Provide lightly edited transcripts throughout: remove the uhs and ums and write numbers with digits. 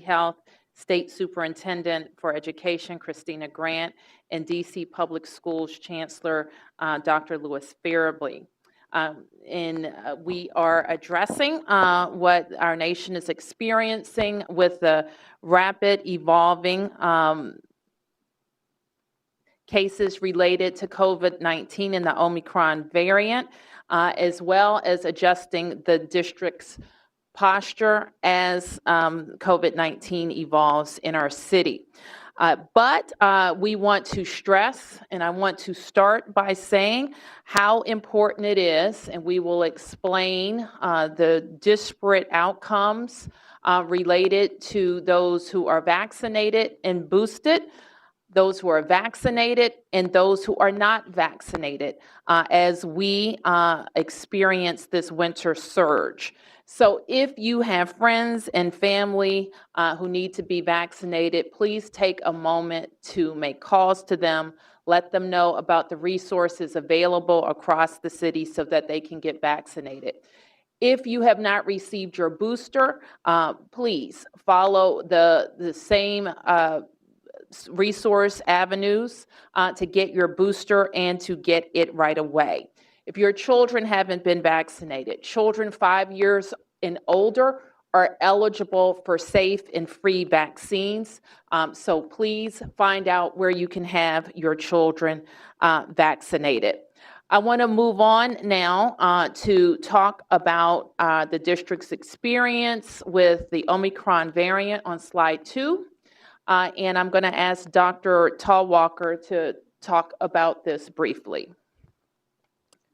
Health, State Superintendent for Education, Christina Grant, and DC Public Schools Chancellor, Dr. Louis Farabee. We are addressing what our nation is experiencing with the rapid evolving cases related to COVID-19 and the Omicron variant, as well as adjusting the district's posture as COVID-19 evolves in our city. But we want to stress, and I want to start by saying how important it is, and we will explain the disparate outcomes related to those who are vaccinated and boosted, those who are vaccinated, and those who are not vaccinated as we experience this winter surge. So if you have friends and family who need to be vaccinated, please take a moment to make calls to them, let them know about the resources available across the city so that they can get vaccinated. If you have not received your booster, please follow the same resource avenues to get your booster and to get it right away. If your children haven't been vaccinated, children 5 years and older are eligible for safe and free vaccines. So please find out where you can have your children vaccinated. I want to move on now to talk about the district's experience with the Omicron variant on slide 2. And I'm going to ask Dr. Talwalkar to talk about this briefly.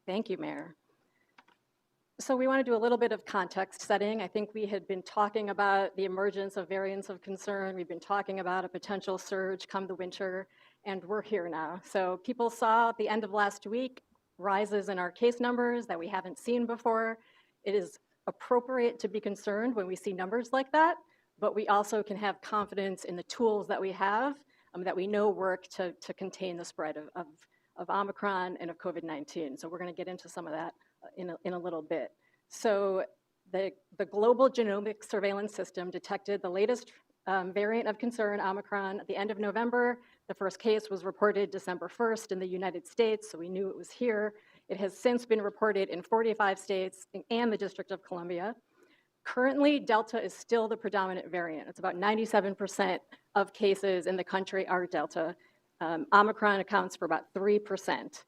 Thank you, Mayor. So we want to do a little bit of context setting. I think we had been talking about the emergence of variants of concern. We've been talking about a potential surge come the winter, and we're here now. So people saw at the end of last week rises in our case numbers that we haven't seen before. It is appropriate to be concerned when we see numbers like that, but we also can have confidence in the tools that we have that we know work to contain the spread of Omicron and of COVID-19. So we're going to get into some of that in a little bit. So the global genomic surveillance system detected the latest variant of concern, Omicron, at the end of November. The first case was reported December 1st in the United States, so we knew it was here. It has since been reported in 45 states and the District of Columbia. Currently, Delta is still the predominant variant. It's about 97% of cases in the country are Delta. Omicron accounts for about 3%.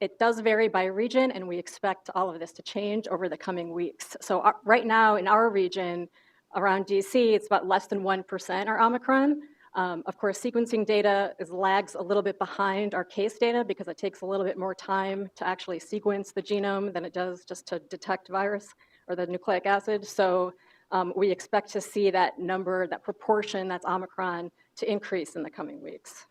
It does vary by region, and we expect all of this to change over the coming weeks. So right now in our region, around DC, it's about less than 1% are Omicron. Of course, sequencing data lags a little bit behind our case data because it takes a little bit more time to actually sequence the genome than it does just to detect virus or the nucleic acid. So we expect to see that number, that proportion that's Omicron, to increase in the coming weeks.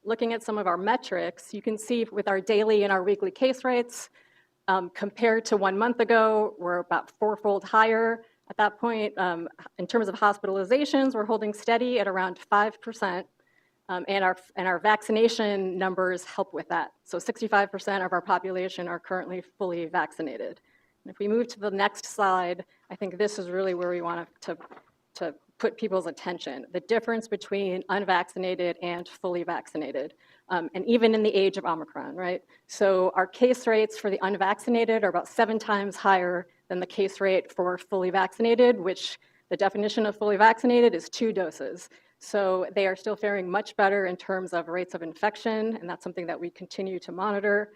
Looking at some of our metrics, you can see with our daily and our weekly case rates, compared to 1 month ago, we're about 4-fold higher at that point. In terms of hospitalizations, we're holding steady at around 5%, and our vaccination numbers help with that. So 65% of our population are currently fully vaccinated. And if we move to the next slide, I think this is really where we want to put people's attention, the difference between unvaccinated and fully vaccinated, and even in the age of Omicron, right? So our case rates for the unvaccinated are about 7 times higher than the case rate for fully vaccinated, which the definition of fully vaccinated is 2 doses. So they are still faring much better in terms of rates of infection, and that's something that we continue to monitor.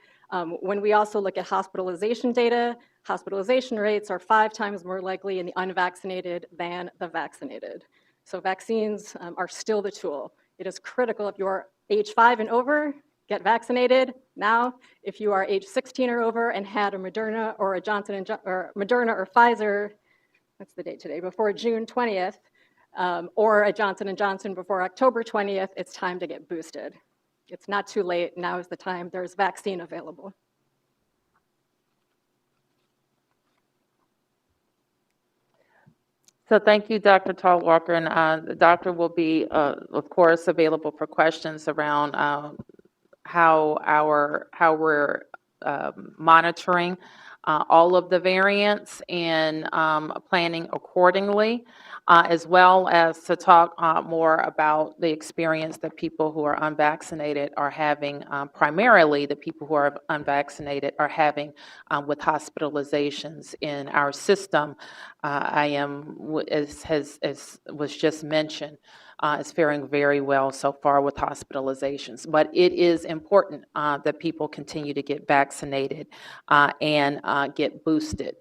When we also look at hospitalization data, hospitalization rates are 5 times more likely in the unvaccinated than the vaccinated. So vaccines are still the tool. It is critical if you are age 5 and over, get vaccinated now. If you are age 16 or over and had a Moderna or a Moderna or Pfizer, what's the date today, before June 20th, or a Johnson & Johnson before October 20th, it's time to get boosted. It's not too late. Now is the time. There's vaccine available. So thank you, Dr. Talwalkar, and the doctor will be, of course, available for questions around how we're monitoring all of the variants and planning accordingly, as well as to talk more about the experience that people who are unvaccinated are having, primarily the people who are unvaccinated are having with hospitalizations in our system. I am, as was just mentioned, is faring very well so far with hospitalizations. But it is important that people continue to get vaccinated and get boosted.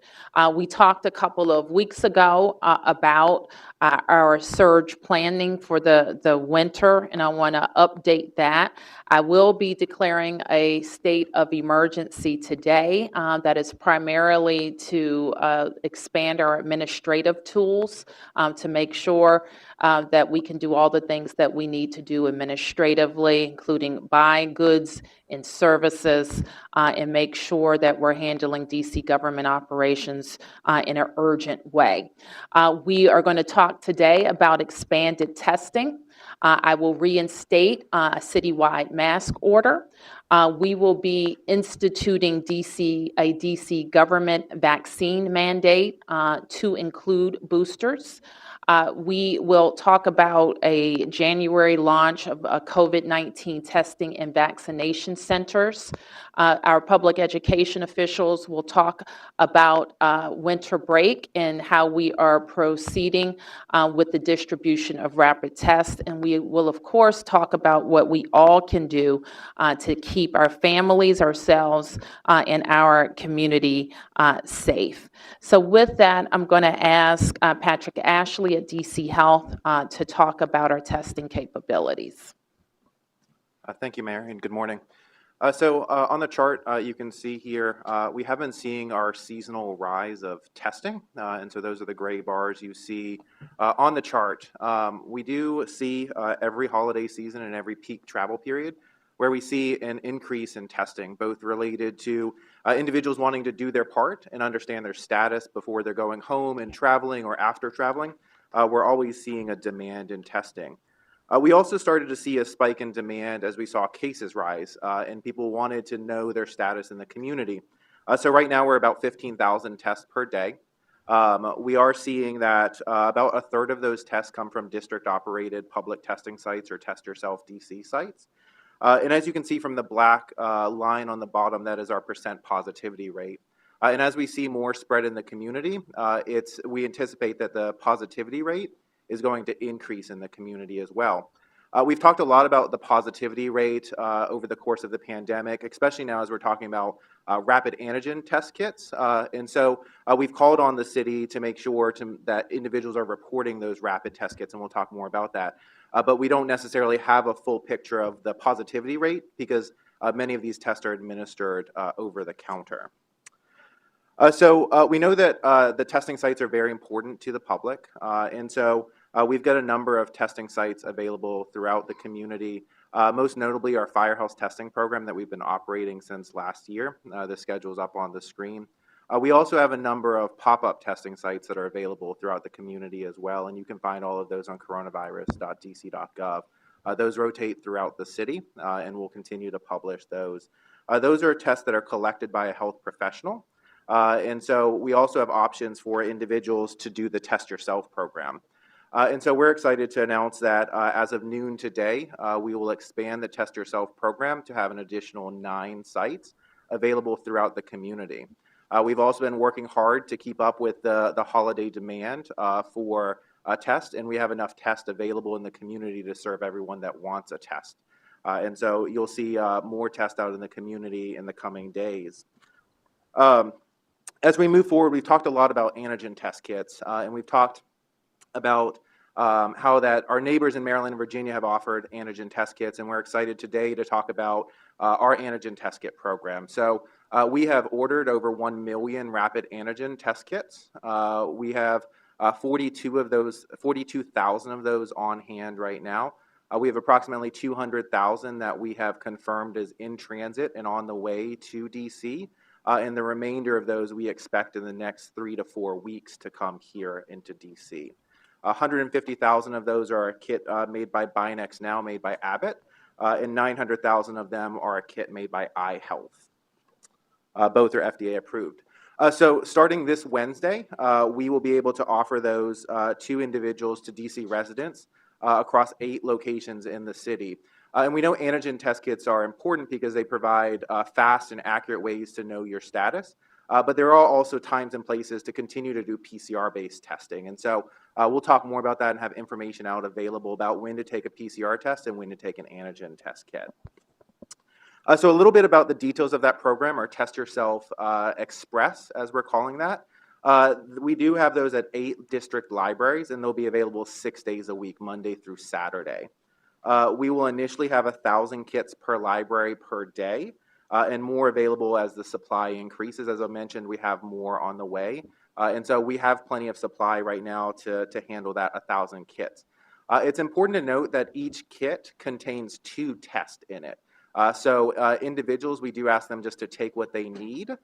We talked a couple of weeks ago about our surge planning for the winter, and I want to update that. I will be declaring a state of emergency today that is primarily to expand our administrative tools to make sure that we can do all the things that we need to do administratively, including buy goods and services, and make sure that we're handling DC government operations in an urgent way. We are going to talk today about expanded testing. I will reinstate a citywide mask order. We will be instituting a DC government vaccine mandate to include boosters. We will talk about a January launch of COVID-19 testing and vaccination centers. Our public education officials will talk about winter break and how we are proceeding with the distribution of rapid tests. And we will, of course, talk about what we all can do to keep our families, ourselves, and our community safe. So with that, I'm going to ask Patrick Ashley at DC Health to talk about our testing capabilities. Thank you, Mayor, and good morning. On the chart, you can see here, we have been seeing our seasonal rise of testing, and so those are the gray bars you see on the chart. We do see every holiday season and every peak travel period where we see an increase in testing, both related to individuals wanting to do their part and understand their status before they're going home and traveling or after traveling. We're always seeing a demand in testing. We also started to see a spike in demand as we saw cases rise, and people wanted to know their status in the community. So right now we're about 15,000 tests per day. We are seeing that about a third of those tests come from district-operated public testing sites or Test Yourself DC sites. And as you can see from the black line on the bottom, that is our percent positivity rate. And as we see more spread in the community, we anticipate that the positivity rate is going to increase in the community as well. We've talked a lot about the positivity rate over the course of the pandemic, especially now as we're talking about rapid antigen test kits. And so we've called on the city to make sure that individuals are reporting those rapid test kits, and we'll talk more about that. But we don't necessarily have a full picture of the positivity rate because many of these tests are administered over the counter. We know that the testing sites are very important to the public, and so we've got a number of testing sites available throughout the community, most notably our Firehouse testing program that we've been operating since last year. The schedule is up on the screen. We also have a number of pop-up testing sites that are available throughout the community as well, and you can find all of those on coronavirus.dc.gov. Those rotate throughout the city, and we'll continue to publish those. Those are tests that are collected by a health professional, and so we also have options for individuals to do the Test Yourself program. And so we're excited to announce that as of noon today, we will expand the Test Yourself program to have an additional 9 sites available throughout the community. We've also been working hard to keep up with the holiday demand for tests, and we have enough tests available in the community to serve everyone that wants a test. And so you'll see more tests out in the community in the coming days. As we move forward, we've talked a lot about antigen test kits, and we've talked about how that our neighbors in Maryland and Virginia have offered antigen test kits, and we're excited today to talk about our antigen test kit program. So we have ordered over 1 million rapid antigen test kits. We have 42,000 of those on hand right now. We have approximately 200,000 that we have confirmed is in transit and on the way to DC. And the remainder of those we expect in the next 3 to 4 weeks to come here into DC. 150,000 of those are a kit made by Binex Now, made by Abbott, and 900,000 of them are a kit made by iHealth. Both are FDA approved. So starting this Wednesday, we will be able to offer those to individuals, to DC residents across 8 locations in the city. And we know antigen test kits are important because they provide fast and accurate ways to know your status. But there are also times and places to continue to do PCR-based testing. And so we'll talk more about that and have information out available about when to take a PCR test and when to take an antigen test kit. So a little bit about the details of that program, or Test Yourself Express, as we're calling that. We do have those at 8 district libraries, and they'll be available 6 days a week, Monday through Saturday. We will initially have 1,000 kits per library per day, and more available as the supply increases. As I mentioned, we have more on the way. And so we have plenty of supply right now to handle that 1,000 kits. It's important to note that each kit contains 2 tests in it. So individuals, we do ask them just to take what they need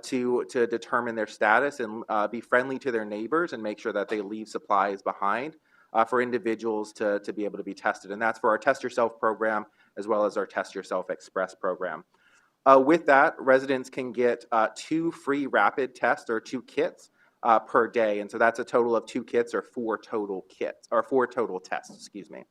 to determine their status, and be friendly to their neighbors and make sure that they leave supplies behind for individuals to be able to be tested. And that's for our Test Yourself program, as well as our Test Yourself Express program. With that, residents can get 2 free rapid tests, or 2 kits per day. And so that's a total of 2 kits, or 4 total kits, or 4 total tests, excuse me.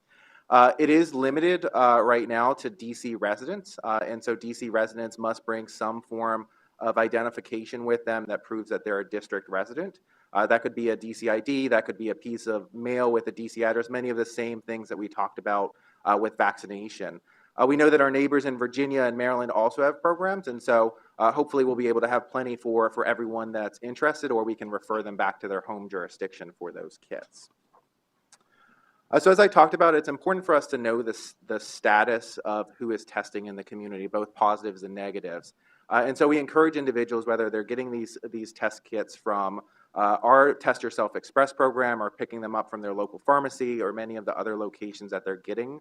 It is limited right now to DC residents, and so DC residents must bring some form of identification with them that proves that they're a district resident. That could be a DC ID, that could be a piece of mail with a DC address, many of the same things that we talked about with vaccination. We know that our neighbors in Virginia and Maryland also have programs, and so hopefully we'll be able to have plenty for everyone that's interested, or we can refer them back to their home jurisdiction for those kits. So as I talked about, it's important for us to know the status of who is testing in the community, both positives and negatives. And so we encourage individuals, whether they're getting these test kits from our Test Yourself Express program, or picking them up from their local pharmacy, or many of the other locations that they're getting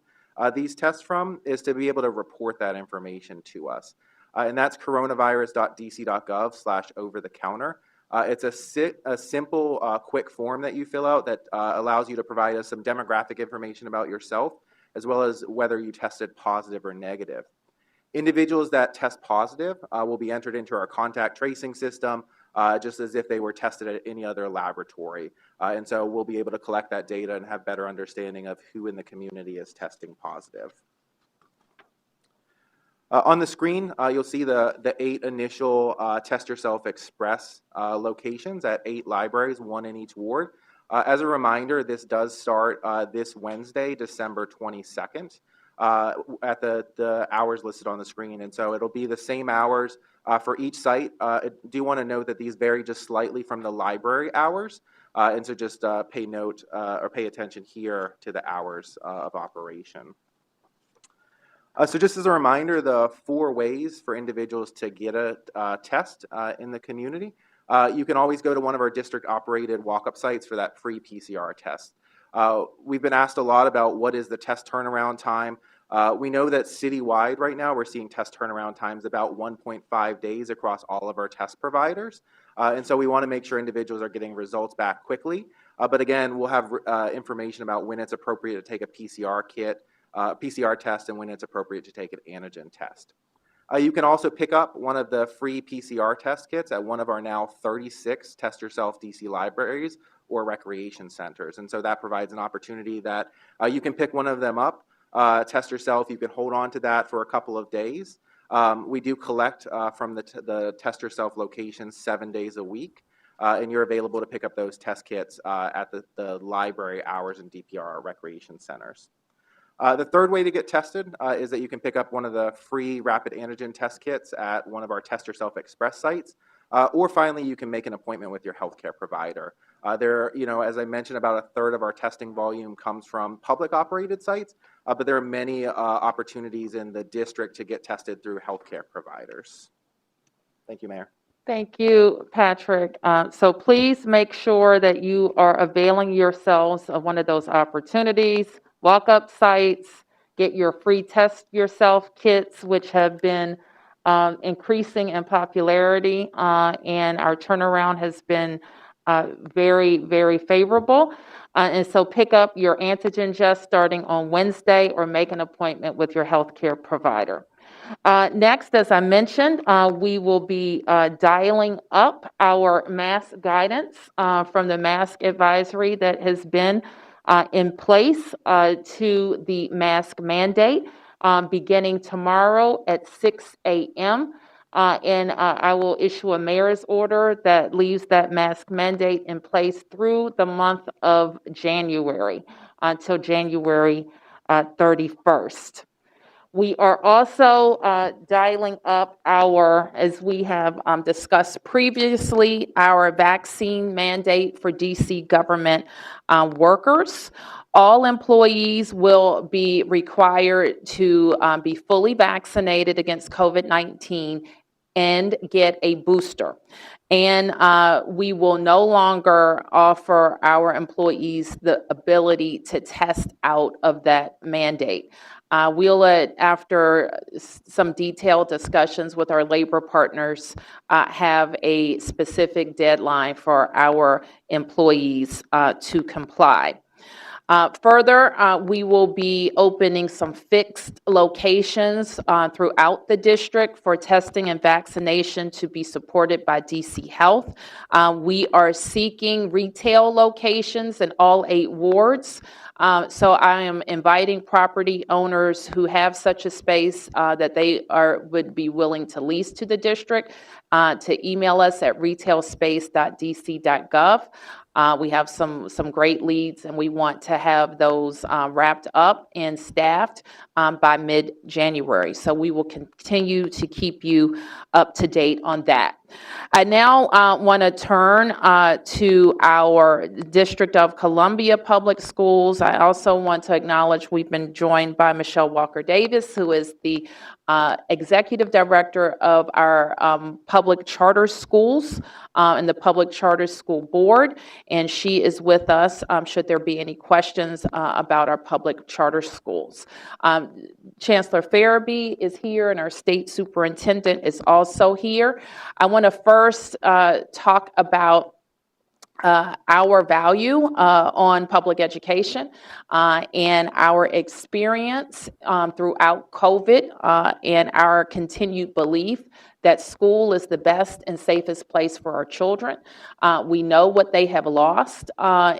these tests from, is to be able to report that information to us. And that's coronavirus.dc.gov/over-the-counter. It's a simple, quick form that you fill out that allows you to provide us some demographic information about yourself, as well as whether you tested positive or negative. Individuals that test positive will be entered into our contact tracing system, just as if they were tested at any other laboratory. And so we'll be able to collect that data and have better understanding of who in the community is testing positive. On the screen, you'll see the 8 initial Test Yourself Express locations at 8 libraries, 1 in each ward. As a reminder, this does start this Wednesday, December 22nd, at the hours listed on the screen. And so it'll be the same hours for each site. I do want to note that these vary just slightly from the library hours. And so just pay note or pay attention here to the hours of operation. So just as a reminder, the 4 ways for individuals to get a test in the community. You can always go to one of our district-operated walk-up sites for that free PCR test. We've been asked a lot about what is the test turnaround time. We know that citywide right now we're seeing test turnaround times about 1.5 days across all of our test providers. And so we want to make sure individuals are getting results back quickly. But again, we'll have information about when it's appropriate to take a PCR test, and when it's appropriate to take an antigen test. You can also pick up one of the free PCR test kits at one of our now 36 Test Yourself DC libraries or recreation centers. And so that provides an opportunity that you can pick one of them up, test yourself. You can hold on to that for a couple of days. We do collect from the Test Yourself locations 7 days a week. And you're available to pick up those test kits at the library hours and DPR recreation centers. The third way to get tested is that you can pick up one of the free rapid antigen test kits at one of our Test Yourself Express sites, or finally, you can make an appointment with your healthcare provider. As I mentioned, about 1/3 of our testing volume comes from public operated sites, but there are many opportunities in the district to get tested through healthcare providers. Thank you, Mayor. Thank you, Patrick. So please make sure that you are availing yourselves of one of those opportunities. Walk-up sites, get your free Test Yourself kits, which have been increasing in popularity, and our turnaround has been very, very favorable. And so pick up your antigen just starting on Wednesday, or make an appointment with your healthcare provider. Next, as I mentioned, we will be dialing up our mask guidance from the mask advisory that has been in place to the mask mandate beginning tomorrow at 6 a.m. And I will issue a mayor's order that leaves that mask mandate in place through the month of January until January 31st. We are also dialing up our, as we have discussed previously, our vaccine mandate for DC government workers. All employees will be required to be fully vaccinated against COVID-19 and get a booster. And we will no longer offer our employees the ability to test out of that mandate. We'll, after some detailed discussions with our labor partners, have a specific deadline for our employees to comply. Further, we will be opening some fixed locations throughout the district for testing and vaccination to be supported by DC Health. We are seeking retail locations in all 8 wards. So I am inviting property owners who have such a space that they would be willing to lease to the district to email us at retailspace.dc.gov. We have some great leads, and we want to have those wrapped up and staffed by mid-January. So we will continue to keep you up to date on that. I now want to turn to our District of Columbia Public Schools. I also want to acknowledge we've been joined by Michelle Walker-Davis, who is the Executive Director of our public charter schools and the Public Charter School Board, and she is with us should there be any questions about our public charter schools. Chancellor Farabee is here, and our State Superintendent is also here. I want to first talk about our value on public education and our experience throughout COVID and our continued belief that school is the best and safest place for our children. We know what they have lost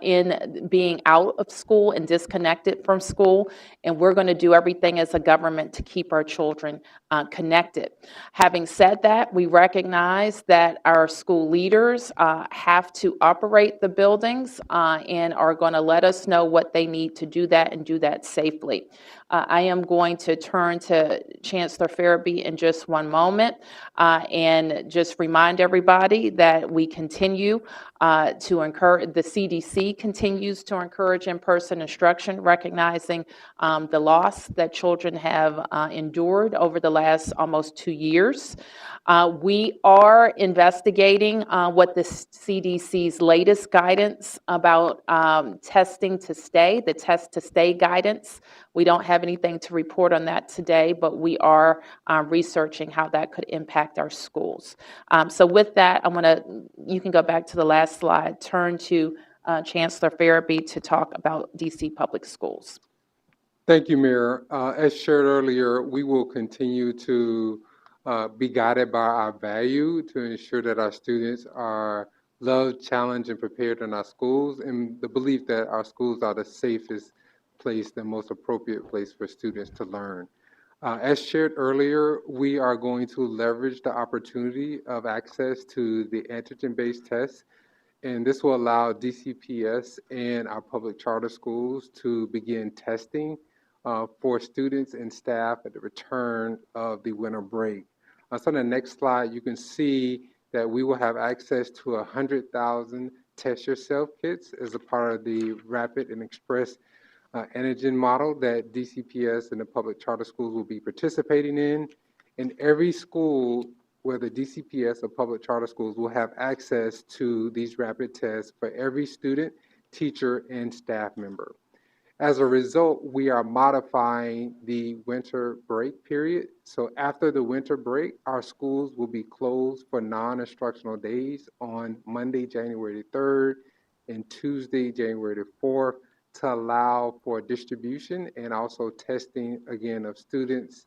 in being out of school and disconnected from school, and we're going to do everything as a government to keep our children connected. Having said that, we recognize that our school leaders have to operate the buildings and are going to let us know what they need to do that and do that safely. I am going to turn to Chancellor Farabee in just one moment and just remind everybody that we continue to encourage, the CDC continues to encourage in-person instruction, recognizing the loss that children have endured over the last almost 2 years. We are investigating what the CDC's latest guidance about testing to stay, the test to stay guidance. We don't have anything to report on that today, but we are researching how that could impact our schools. So with that, you can go back to the last slide, turn to Chancellor Farabee to talk about DC Public Schools. Thank you, Mayor. As shared earlier, we will continue to be guided by our value to ensure that our students are loved, challenged, and prepared in our schools, and the belief that our schools are the safest place, the most appropriate place for students to learn. As shared earlier, we are going to leverage the opportunity of access to the antigen-based tests, and this will allow DCPS and our public charter schools to begin testing for students and staff at the return of the winter break. So on the next slide, you can see that we will have access to 100,000 test yourself kits as a part of the rapid and express antigen model that DCPS and the public charter schools will be participating in. And every school, whether DCPS or public charter schools, will have access to these rapid tests for every student, teacher, and staff member. As a result, we are modifying the winter break period. So after the winter break, our schools will be closed for non-instructional days on Monday, January 3rd, and Tuesday, January 4th, to allow for distribution and also testing, again, of students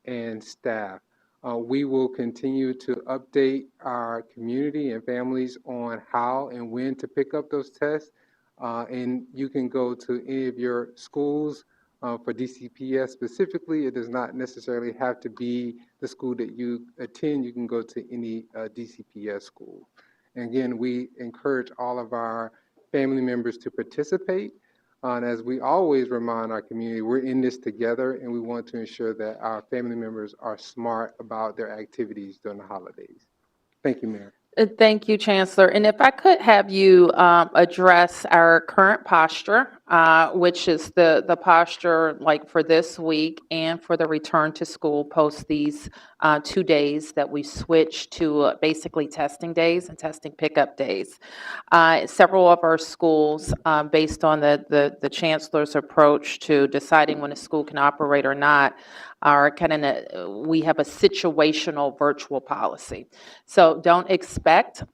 and staff. We will continue to update our community and families on how and when to pick up those tests. And you can go to any of your schools for DCPS specifically. It does not necessarily have to be the school that you attend. You can go to any DCPS school. And again, we encourage all of our family members to participate. And as we always remind our community, we're in this together, and we want to ensure that our family members are smart about their activities during the holidays. Thank you, Mayor. Thank you, Chancellor. And if I could have you address our current posture, which is the posture like for this week and for the return to school post these 2 days that we switched to basically testing days and testing pickup days. Several of our schools, based on the Chancellor's approach to deciding when a school can operate or not, are we have a situational virtual policy. So don't expect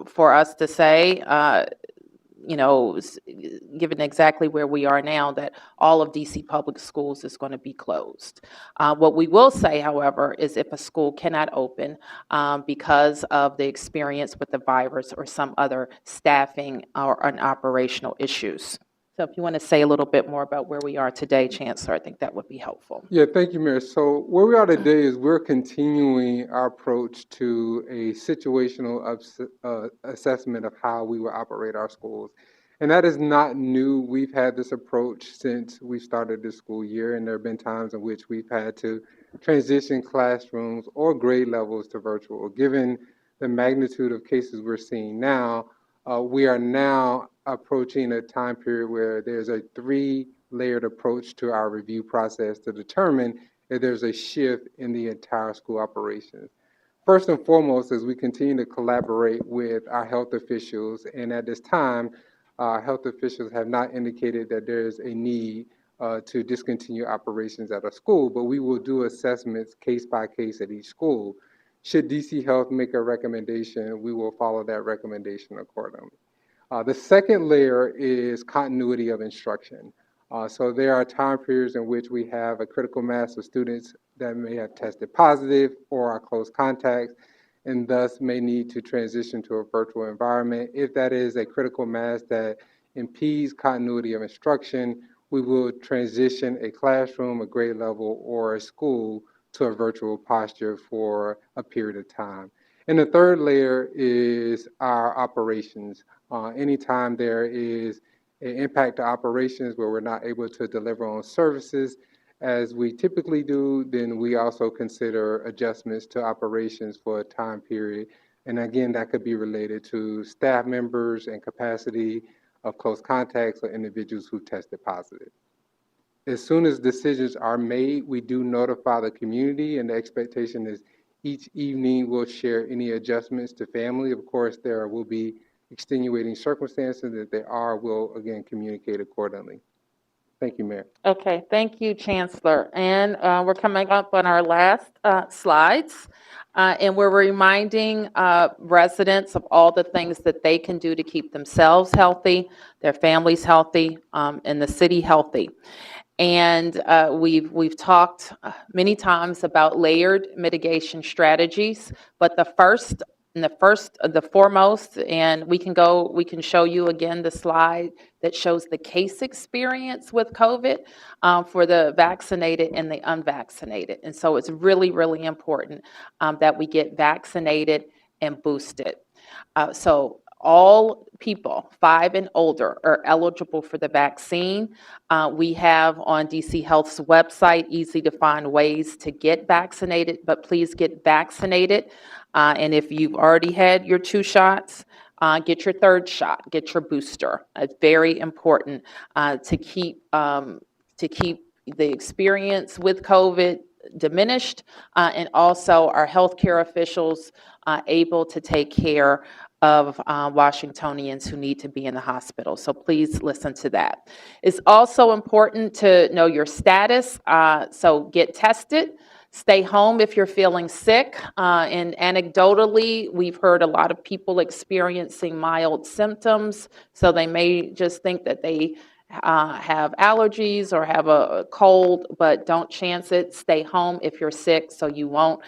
for us to say, given exactly where we are now, that all of DC public schools is going to be closed. What we will say, however, is if a school cannot open because of the experience with the virus or some other staffing or operational issues. So if you want to say a little bit more about where we are today, Chancellor, I think that would be helpful. Yeah, thank you, Mayor. So where we are today is we're continuing our approach to a situational assessment of how we will operate our schools. And that is not new. We've had this approach since we started this school year, and there have been times in which we've had to transition classrooms or grade levels to virtual. Given the magnitude of cases we're seeing now, we are now approaching a time period where there's a 3-layered approach to our review process to determine if there's a shift in the entire school operations. First and foremost, as we continue to collaborate with our health officials, and at this time, health officials have not indicated that there's a need to discontinue operations at a school, but we will do assessments case by case at each school. Should DC Health make a recommendation, we will follow that recommendation accordingly. The second layer is continuity of instruction. So there are time periods in which we have a critical mass of students that may have tested positive or are close contacts, and thus may need to transition to a virtual environment. If that is a critical mass that impedes continuity of instruction, we will transition a classroom, a grade level, or a school to a virtual posture for a period of time. And the third layer is our operations. Anytime there is an impact to operations where we're not able to deliver on services as we typically do, then we also consider adjustments to operations for a time period. And again, that could be related to staff members and capacity of close contacts or individuals who tested positive. As soon as decisions are made, we do notify the community, and the expectation is each evening we'll share any adjustments to family. Of course, there will be extenuating circumstances. That there are, we'll again communicate accordingly. Thank you, Mayor. Okay, thank you, Chancellor. And we're coming up on our last slides, and we're reminding residents of all the things that they can do to keep themselves healthy, their families healthy, and the city healthy. And we've talked many times about layered mitigation strategies, but the foremost, and we can show you again the slide that shows the case experience with COVID for the vaccinated and the unvaccinated. And so it's really, really important that we get vaccinated and boosted. So all people 5 and older are eligible for the vaccine. We have on DC Health's website easy to find ways to get vaccinated, but please get vaccinated. And if you've already had your 2 shots, get your 3rd shot, get your booster. It's very important to keep the experience with COVID diminished, and also our healthcare officials able to take care of Washingtonians who need to be in the hospital. So please listen to that. It's also important to know your status. So get tested. Stay home if you're feeling sick. And anecdotally, we've heard a lot of people experiencing mild symptoms. So they may just think that they have allergies or have a cold, but don't chance it. Stay home if you're sick so you won't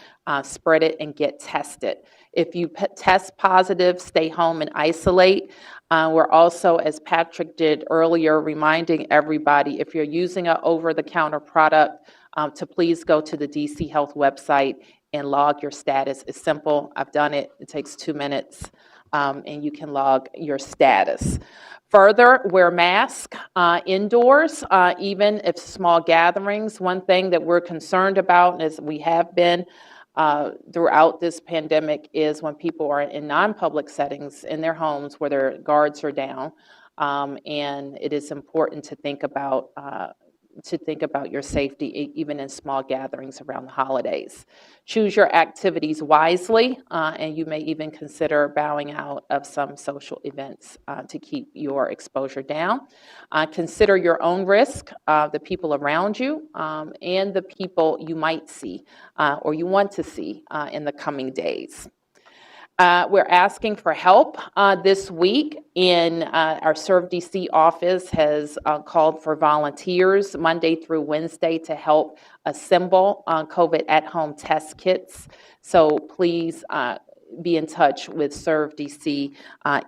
spread it, and get tested. If you test positive, stay home and isolate. We're also, as Patrick did earlier, reminding everybody, if you're using an over-the-counter product, to please go to the DC Health website and log your status. It's simple. I've done it. It takes 2 minutes, and you can log your status. Further, wear masks indoors, even if small gatherings. One thing that we're concerned about, as we have been throughout this pandemic, is when people are in non-public settings in their homes where their guards are down, and it is important to think about your safety, even in small gatherings around the holidays. Choose your activities wisely, and you may even consider bowing out of some social events to keep your exposure down. Consider your own risk, the people around you, and the people you might see or you want to see in the coming days. We're asking for help this week. Our Serve DC office has called for volunteers Monday through Wednesday to help assemble COVID at-home test kits. So please be in touch with Serve DC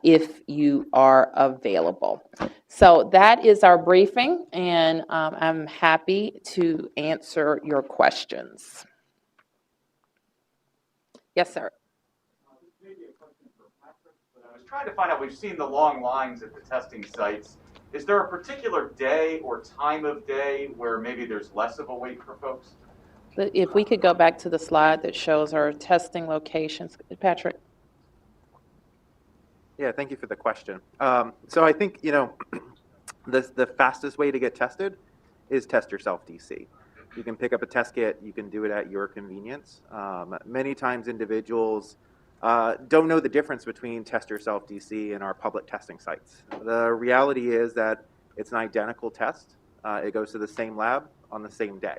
if you are available. So that is our briefing, and I'm happy to answer your questions. Yes, sir. I was trying to find out, we've seen the long lines at the testing sites. Is there a particular day or time of day where maybe there's less of a wait for folks? If we could go back to the slide that shows our testing locations. Patrick? Yeah, thank you for the question. So I think, the fastest way to get tested is Test Yourself DC. You can pick up a test kit, you can do it at your convenience. Many times individuals don't know the difference between Test Yourself DC and our public testing sites. The reality is that it's an identical test. It goes to the same lab on the same day.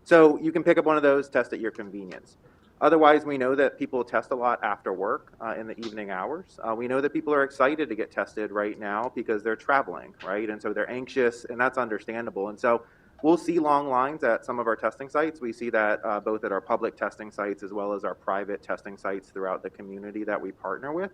So you can pick up one of those, test at your convenience. Otherwise, we know that people test a lot after work in the evening hours. We know that people are excited to get tested right now because they're traveling, right? And so they're anxious, and that's understandable. And so we'll see long lines at some of our testing sites. We see that both at our public testing sites as well as our private testing sites throughout the community that we partner with.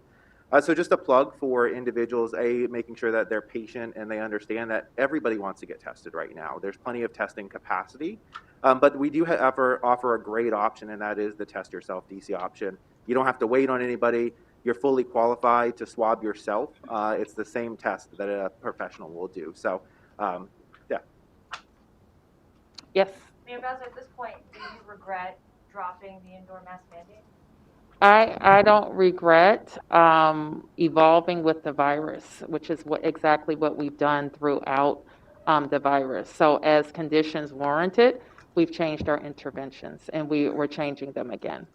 So just a plug for individuals, making sure that they're patient and they understand that everybody wants to get tested right now. There's plenty of testing capacity, but we do offer a great option, and that is the Test Yourself DC option. You don't have to wait on anybody. You're fully qualified to swab yourself. It's the same test that a professional will do. So, yeah. Yes. Mayor Bowser, at this point, do you regret dropping the indoor mask mandate? I don't regret evolving with the virus, which is exactly what we've done throughout the virus. So as conditions warranted, we've changed our interventions, and we're changing them again.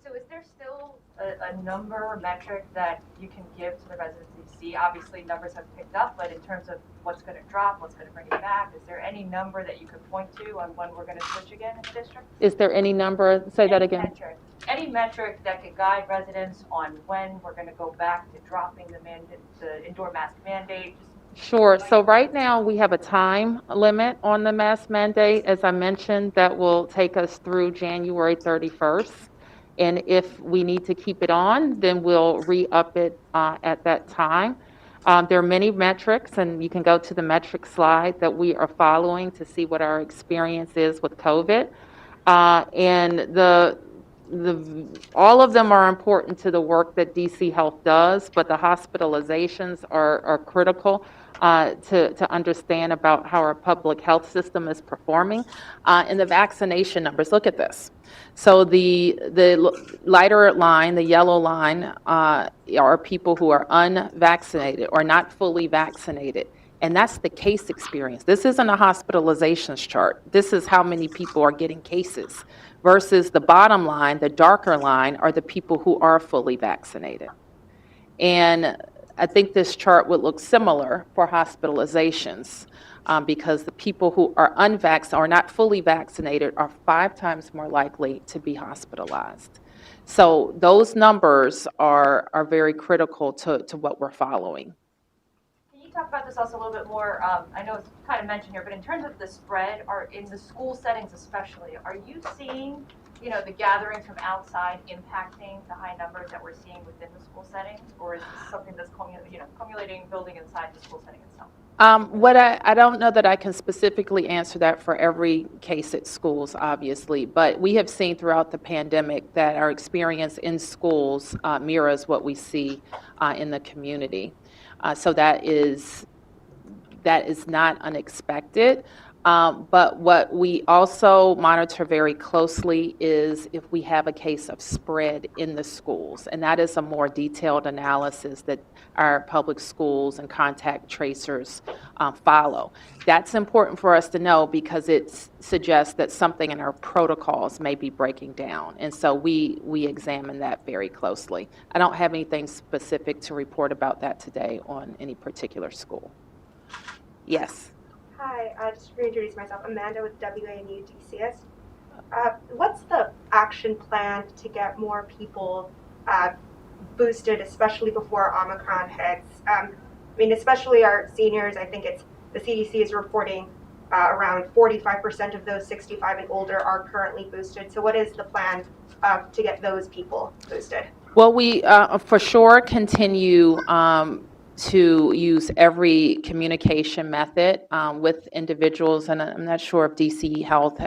So is there still a number or metric that you can give to the residents of DC? Obviously, numbers have picked up, but in terms of what's going to drop, what's going to bring it back, is there any number that you could point to on when we're going to switch again in the district? Is there any number? Say that again. Any metric that could guide residents on when we're going to go back to dropping the indoor mask mandate? Sure. So right now we have a time limit on the mask mandate, as I mentioned, that will take us through January 31st. And if we need to keep it on, then we'll re-up it at that time. There are many metrics, and you can go to the metric slide that we are following to see what our experience is with COVID. And all of them are important to the work that DC Health does, but the hospitalizations are critical to understand about how our public health system is performing. And the vaccination numbers, look at this. So the lighter line, the yellow line, are people who are unvaccinated or not fully vaccinated. And that's the case experience. This isn't a hospitalizations chart. This is how many people are getting cases. Versus the bottom line, the darker line, are the people who are fully vaccinated. And I think this chart would look similar for hospitalizations because the people who are unvaccinated or not fully vaccinated are 5 times more likely to be hospitalized. So those numbers are very critical to what we're following. Can you talk about this also a little bit more? I know it's kind of mentioned here, but in terms of the spread, are in the school settings especially, are you seeing, the gatherings from outside impacting the high numbers that we're seeing within the school settings? Or is this something that's cumulating, building inside the school setting itself? I don't know that I can specifically answer that for every case at schools, obviously, but we have seen throughout the pandemic that our experience in schools mirrors what we see in the community. So that is not unexpected. But what we also monitor very closely is if we have a case of spread in the schools, and that is a more detailed analysis that our public schools and contact tracers follow. That's important for us to know because it suggests that something in our protocols may be breaking down, and so we examine that very closely. I don't have anything specific to report about that today on any particular school. Yes. Hi, just to reintroduce myself, Amanda with WANU DCS. What's the action plan to get more people boosted, especially before Omicron hits? Especially our seniors, I think the CDC is reporting around 45% of those 65 and older are currently boosted. So what is the plan to get those people boosted? Well, we for sure continue to use every communication method with individuals, and I'm not sure if DC Health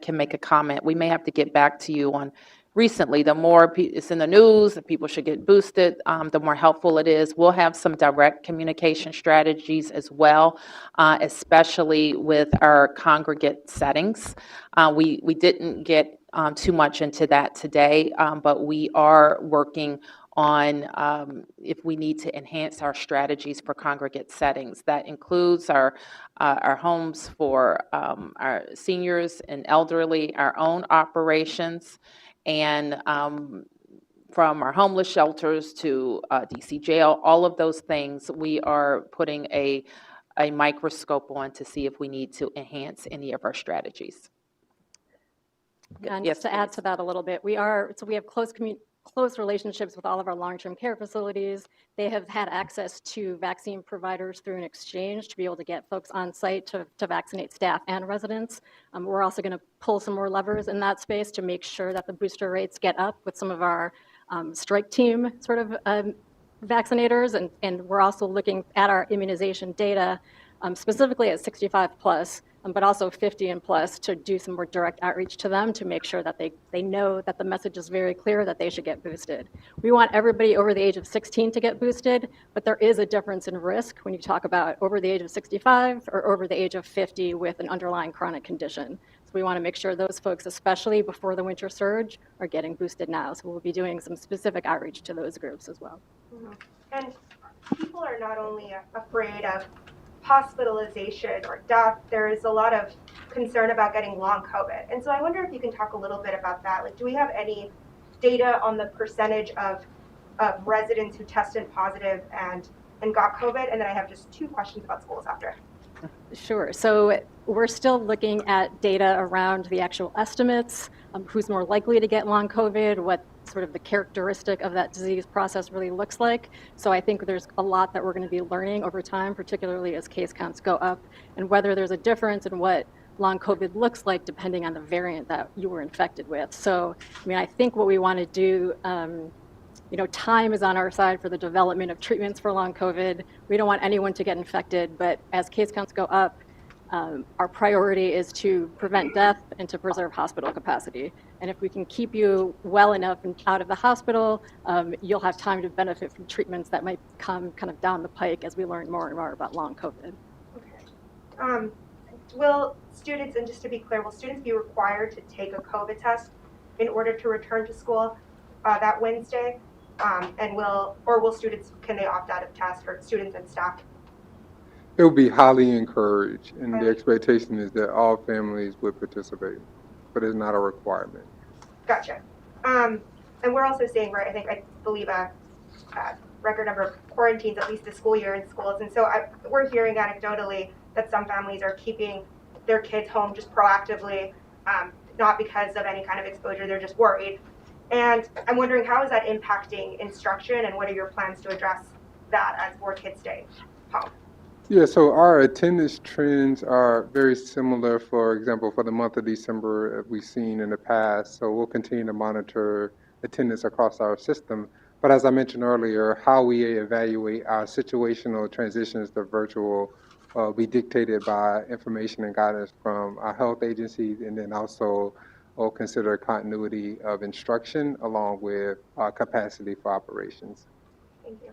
can make a comment. We may have to get back to you on recently. The more it's in the news that people should get boosted, the more helpful it is. We'll have some direct communication strategies as well, especially with our congregate settings. We didn't get too much into that today, but we are working on if we need to enhance our strategies for congregate settings. That includes our homes for our seniors and elderly, our own operations, and from our homeless shelters to DC jail, all of those things, we are putting a microscope on to see if we need to enhance any of our strategies. And Yes, just to add please. to that a little bit, we have close relationships with all of our long-term care facilities. They have had access to vaccine providers through an exchange to be able to get folks on site to vaccinate staff and residents. We're also going to pull some more levers in that space to make sure that the booster rates get up with some of our strike team sort of vaccinators. And we're also looking at our immunization data, specifically at 65 plus, but also 50 and plus, to do some more direct outreach to them to make sure that they know that the message is very clear that they should get boosted. We want everybody over the age of 16 to get boosted, but there is a difference in risk when you talk about over the age of 65 or over the age of 50 with an underlying chronic condition. So we want to make sure those folks, especially before the winter surge, are getting boosted now. So we'll be doing some specific outreach to those groups as well. Mm-hmm. And people are not only afraid of hospitalization or death, there is a lot of concern about getting long COVID. And so I wonder if you can talk a little bit about that. Like, do we have any data on the percentage of residents who tested positive and got COVID? And then I have just 2 questions about schools after. Sure. So we're still looking at data around the actual estimates, who's more likely to get long COVID, what sort of the characteristic of that disease process really looks like. So I think there's a lot that we're going to be learning over time, particularly as case counts go up, and whether there's a difference in what long COVID looks like depending on the variant that you were infected with. So, I think what we want to do, time is on our side for the development of treatments for long COVID. We don't want anyone to get infected, but as case counts go up, our priority is to prevent death and to preserve hospital capacity. And if we can keep you well enough and out of the hospital, you'll have time to benefit from treatments that might come kind of down the pike as we learn more and more about long COVID. Okay. Will students, and just to be clear, will students be required to take a COVID test in order to return to school that Wednesday? Will students, can they opt out of tests, or students and staff? It would be highly encouraged, and the expectation is that all families would participate, but it's not a requirement. Gotcha. And we're also seeing, right, I believe a record number of quarantines, at least this school year in schools. And so we're hearing anecdotally that some families are keeping their kids home just proactively, not because of any kind of exposure, they're just worried. And I'm wondering, how is that impacting instruction, and what are your plans to address that as more kids stay home? Yeah, so our attendance trends are very similar, for example, for the month of December that we've seen in the past. So we'll continue to monitor attendance across our system. But as I mentioned earlier, how we evaluate our situational transitions to virtual will be dictated by information and guidance from our health agencies, and then also we'll consider continuity of instruction along with capacity for operations. Thank you.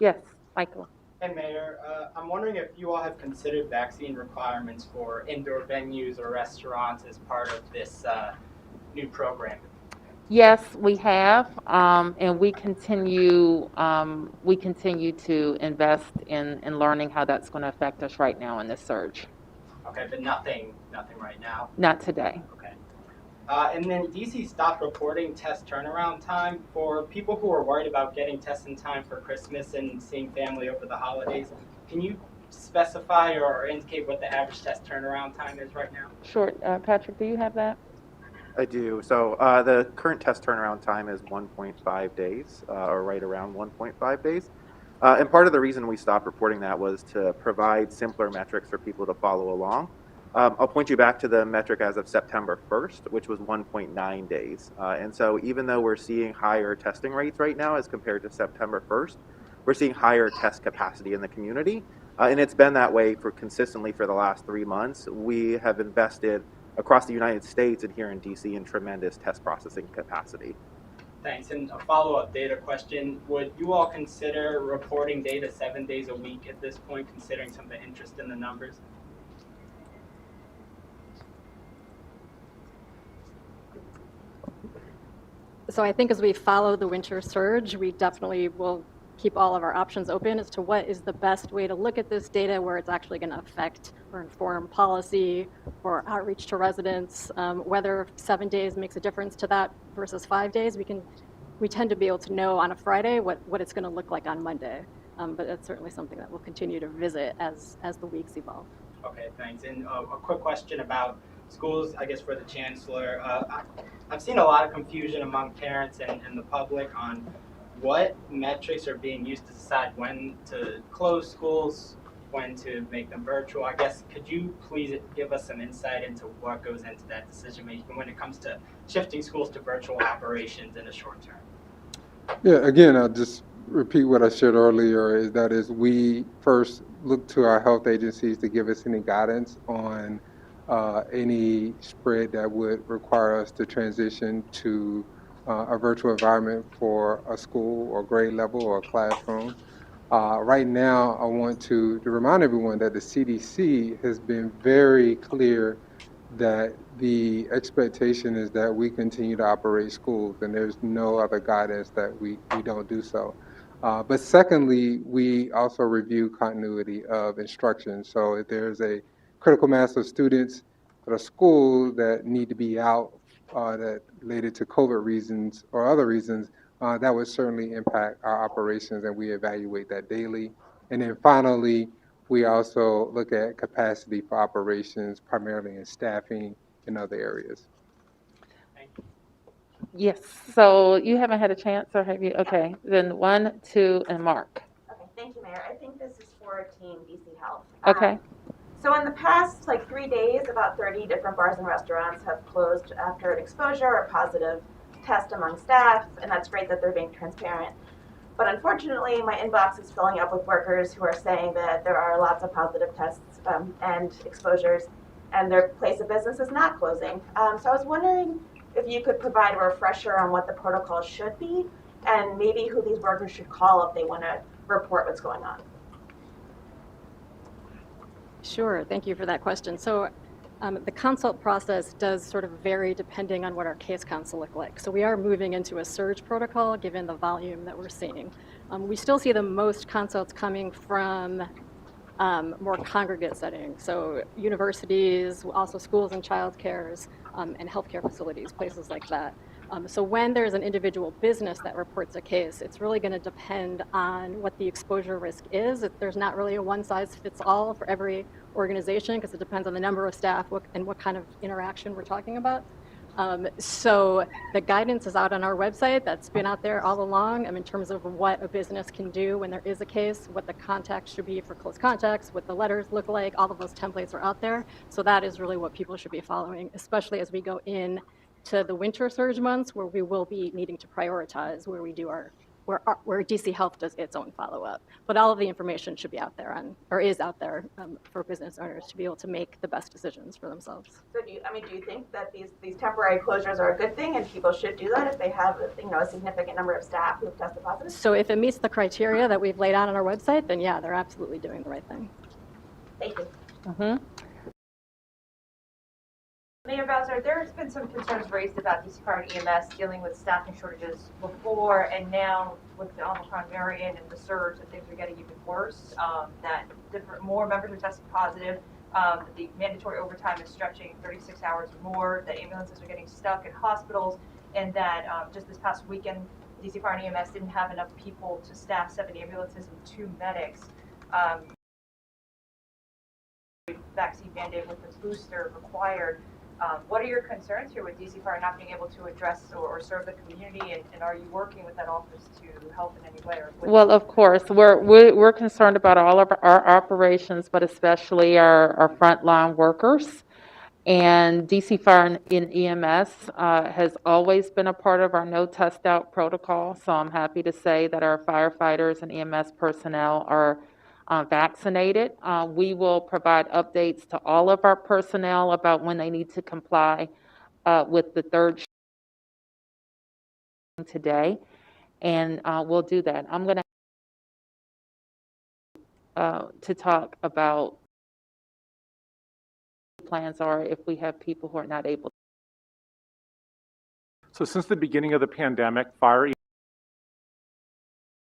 Yes, Michael. Hey, Mayor. I'm wondering if you all have considered vaccine requirements for indoor venues or restaurants as part of this new program. Yes, we have, and we continue to invest in learning how that's going to affect us right now in this surge. Okay, but nothing right now. Not today. Okay. And then DC stopped reporting test turnaround time for people who are worried about getting tests in time for Christmas and seeing family over the holidays. Can you specify or indicate what the average test turnaround time is right now? Sure. Patrick, do you have that? I do. So the current test turnaround time is 1.5 days, or right around 1.5 days. And part of the reason we stopped reporting that was to provide simpler metrics for people to follow along. I'll point you back to the metric as of September 1st, which was 1.9 days. And so even though we're seeing higher testing rates right now as compared to September 1st, we're seeing higher test capacity in the community. And it's been that way consistently for the last 3 months. We have invested across the United States and here in DC in tremendous test processing capacity. Thanks. And a follow-up data question. Would you all consider reporting data 7 days a week at this point, considering some of the interest in the numbers? So I think as we follow the winter surge, we definitely will keep all of our options open as to what is the best way to look at this data where it's actually going to affect or inform policy or outreach to residents. Whether 7 days makes a difference to that versus 5 days, we tend to be able to know on a Friday what it's going to look like on Monday. But that's certainly something that we'll continue to visit as the weeks evolve. Okay, thanks. And a quick question about schools, I guess for the chancellor. I've seen a lot of confusion among parents and the public on what metrics are being used to decide when to close schools, when to make them virtual. I guess, could you please give us some insight into what goes into that decision making when it comes to shifting schools to virtual operations in the short term? Yeah, again, I'll just repeat what I shared earlier, is we first look to our health agencies to give us any guidance on any spread that would require us to transition to a virtual environment for a school or grade level or a classroom. Right now, I want to remind everyone that the CDC has been very clear that the expectation is that we continue to operate schools, and there's no other guidance that we don't do so. But secondly, we also review continuity of instruction. So if there's a critical mass of students at a school that need to be out that related to COVID reasons or other reasons, that would certainly impact our operations, and we evaluate that daily. And then finally, we also look at capacity for operations, primarily in staffing and other areas. Yes. So you haven't had a chance, or have you? Okay. Then 1, 2, and Mark. Okay, thank you, Mayor. I think this is for Team DC Health. Okay. So in the past, 3 days, about 30 different bars and restaurants have closed after an exposure or positive test among staff, and that's great that they're being transparent. But unfortunately, my inbox is filling up with workers who are saying that there are lots of positive tests and exposures, and their place of business is not closing. So I was wondering if you could provide a refresher on what the protocol should be, and maybe who these workers should call if they want to report what's going on. Sure, thank you for that question. So the consult process does sort of vary depending on what our case counts look like. So we are moving into a surge protocol given the volume that we're seeing. We still see the most consults coming from more congregate settings, so universities, also schools and child cares, and healthcare facilities, places like that. So when there's an individual business that reports a case, it's really going to depend on what the exposure risk is. There's not really a one-size-fits-all for every organization because it depends on the number of staff and what kind of interaction we're talking about. So the guidance is out on our website. That's been out there all along in terms of what a business can do when there is a case, what the contact should be for close contacts, what the letters look like. All of those templates are out there. So that is really what people should be following, especially as we go in to the winter surge months where we will be needing to prioritize where we do where DC Health does its own follow-up. But all of the information should be out there is out there for business owners to be able to make the best decisions for themselves. So do you think that these temporary closures are a good thing and people should do that if they have, a significant number of staff who have tested positive? So if it meets the criteria that we've laid out on our website, then yeah, they're absolutely doing the right thing. Thank you. Mm-hmm. Mayor Bowser, there's been some concerns raised about DC Fire and EMS dealing with staffing shortages before, and now with the Omicron variant and the surge, that things are getting even worse. That more members are testing positive. The mandatory overtime is stretching 36 hours or more. The ambulances are getting stuck in hospitals, and that just this past weekend, DC Fire and EMS didn't have enough people to staff 7 ambulances and 2 medics. Vaccine mandate with the booster required. What are your concerns here with DC Fire not being able to address or serve the community, and are you working with that office to help in any way? Well, of course, we're concerned about all of our operations, but especially our frontline workers. And DC Fire and EMS has always been a part of our no test out protocol. So I'm happy to say that our firefighters and EMS personnel are vaccinated. We will provide updates to all of our personnel about when they need to comply with the third shot today, and we'll do that. I'm going to talk about what plans are if we have people who are not able. So since the beginning of the pandemic, fire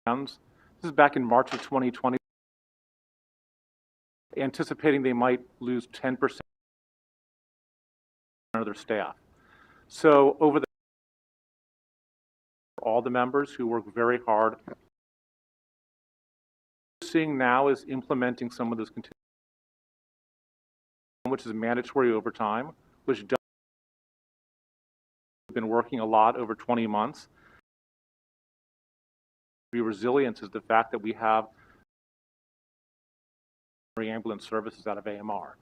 this is back in March of 2020, anticipating they might lose 10% of their staff. So over all the members who work very hard, what we're seeing now is implementing some of those contingencies, which is mandatory overtime, which does been working a lot over 20 months. Resilience is the fact that we have ambulance services out of AMR.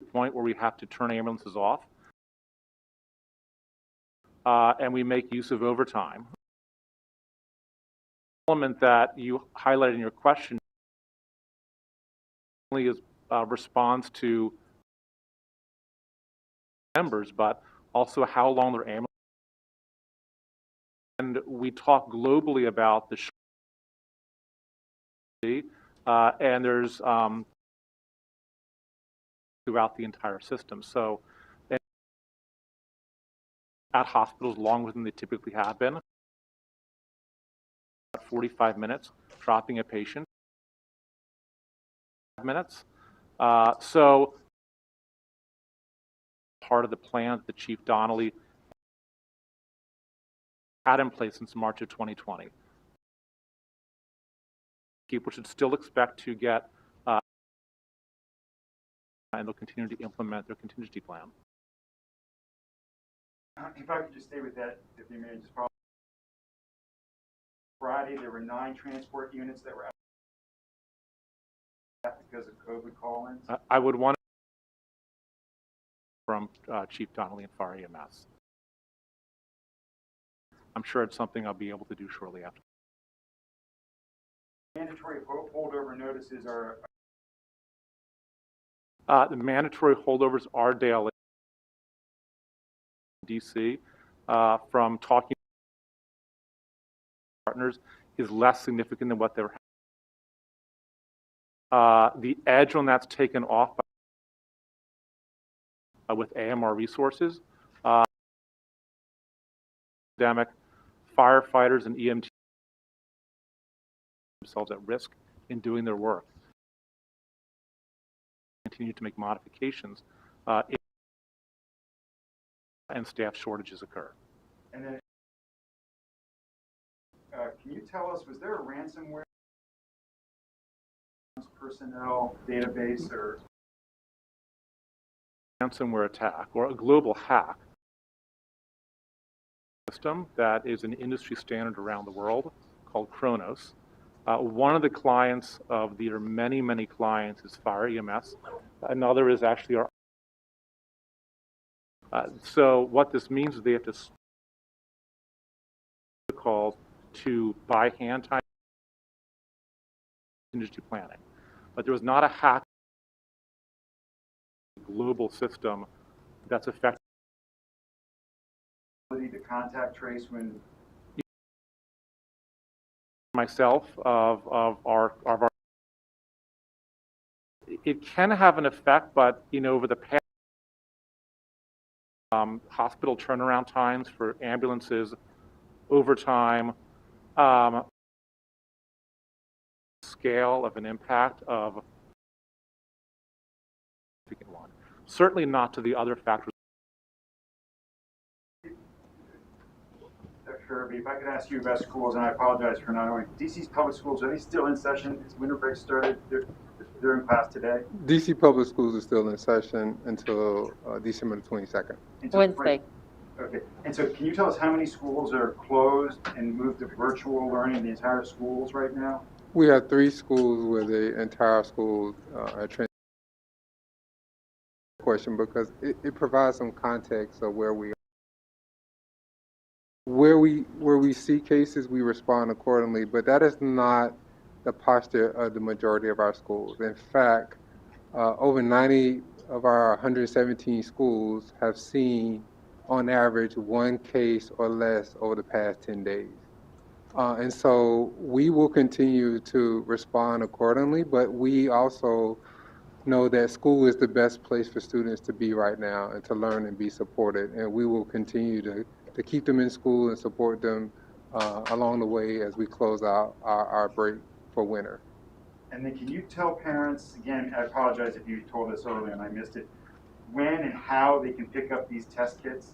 The point where we have to turn ambulances off, and we make use of overtime. The element that you highlighted in your question only is response to members, but also how long their ambulance. And we talk globally about the and there's throughout the entire system. So at hospitals longer than they typically have been, about 45 minutes, dropping a patient, 5 minutes. So part of the plan that Chief Donnelly had in place since March of 2020. People should still expect to get, and they'll continue to implement their contingency plan. If I could just stay with that, if you may, just probably Friday, there were 9 transport units that were out because of COVID call-ins. I would want from Chief Donnelly and Fire EMS. I'm sure it's something I'll be able to do shortly after. Mandatory holdover notices are. The mandatory holdovers are daily. DC, from talking to partners, is less significant than what they were. The edge on that's taken off with AMR resources. Pandemic, firefighters and EMT themselves at risk in doing their work. Continue to make modifications and staff shortages occur. And then, can you tell us, was there a ransomware personnel database or ransomware attack or a global hack system that is an industry standard around the world called Kronos. One of the clients of the many, many clients is Fire EMS. Another is actually our. So what this means is they have to call to buy hand time contingency planning. But there was not a hack global system that's effective. To contact trace when Myself of our it can have an effect, but over the past hospital turnaround times for ambulances, overtime, scale of an impact of significant one. Certainly not to the other factors. Kirby, if I could ask you about schools, and I apologize for not knowing. DC's public schools, are they still in session? Is winter break started? They're in class today? DC Public Schools is still in session until December the 22nd. Wednesday. Okay. And so can you tell us how many schools are closed and moved to virtual learning, the entire schools right now? We have 3 schools where the entire school are question because it provides some context of where we are. Where we see cases, we respond accordingly, but that is not the posture of the majority of our schools. In fact, over 90 of our 117 schools have seen, on average, 1 case or less over the past 10 days. And so we will continue to respond accordingly, but we also know that school is the best place for students to be right now and to learn and be supported. And we will continue to keep them in school and support them along the way as we close out our break for winter. And then can you tell parents, again, I apologize if you told us earlier and I missed it, when and how they can pick up these test kits?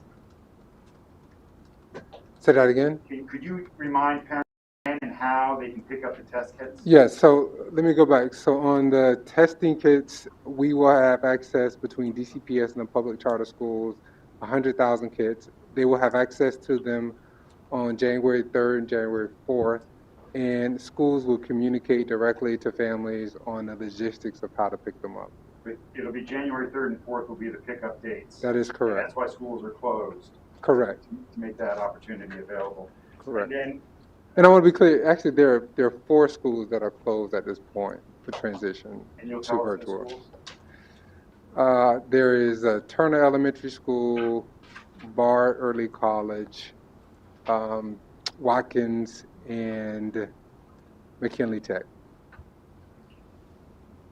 Say that again? Could you remind parents when and how they can pick up the test kits? Yes, so let me go back. So on the testing kits, we will have access between DCPS and the public charter schools, 100,000 kits. They will have access to them on January 3rd and January 4th, and schools will communicate directly to families on the logistics of how to pick them up. But it'll be January 3rd and 4th will be the pickup dates. That is And correct. that's why schools are closed. Correct. To make that opportunity available. Correct. And And I want to be clear, actually there are 4 schools that are closed at this point for transition you'll to tell us the virtual. schools? There is Turner Elementary School, Bard Early College, Watkins, and McKinley Tech.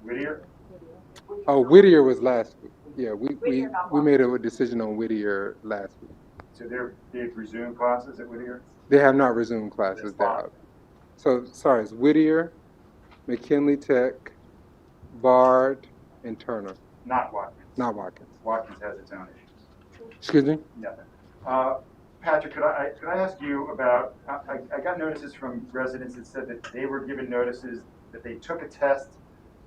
Whittier? Oh, Whittier was last week. Yeah, we made a decision on Whittier last week. So they've resumed classes at Whittier? They have not resumed classes there. So, sorry, it's Whittier, McKinley Tech, Bard, and Turner. Not Watkins. Not Watkins. Watkins has its own issues. Excuse me? Nothing. Patrick, could I ask you about, I got notices from residents that said that they were given notices that they took a test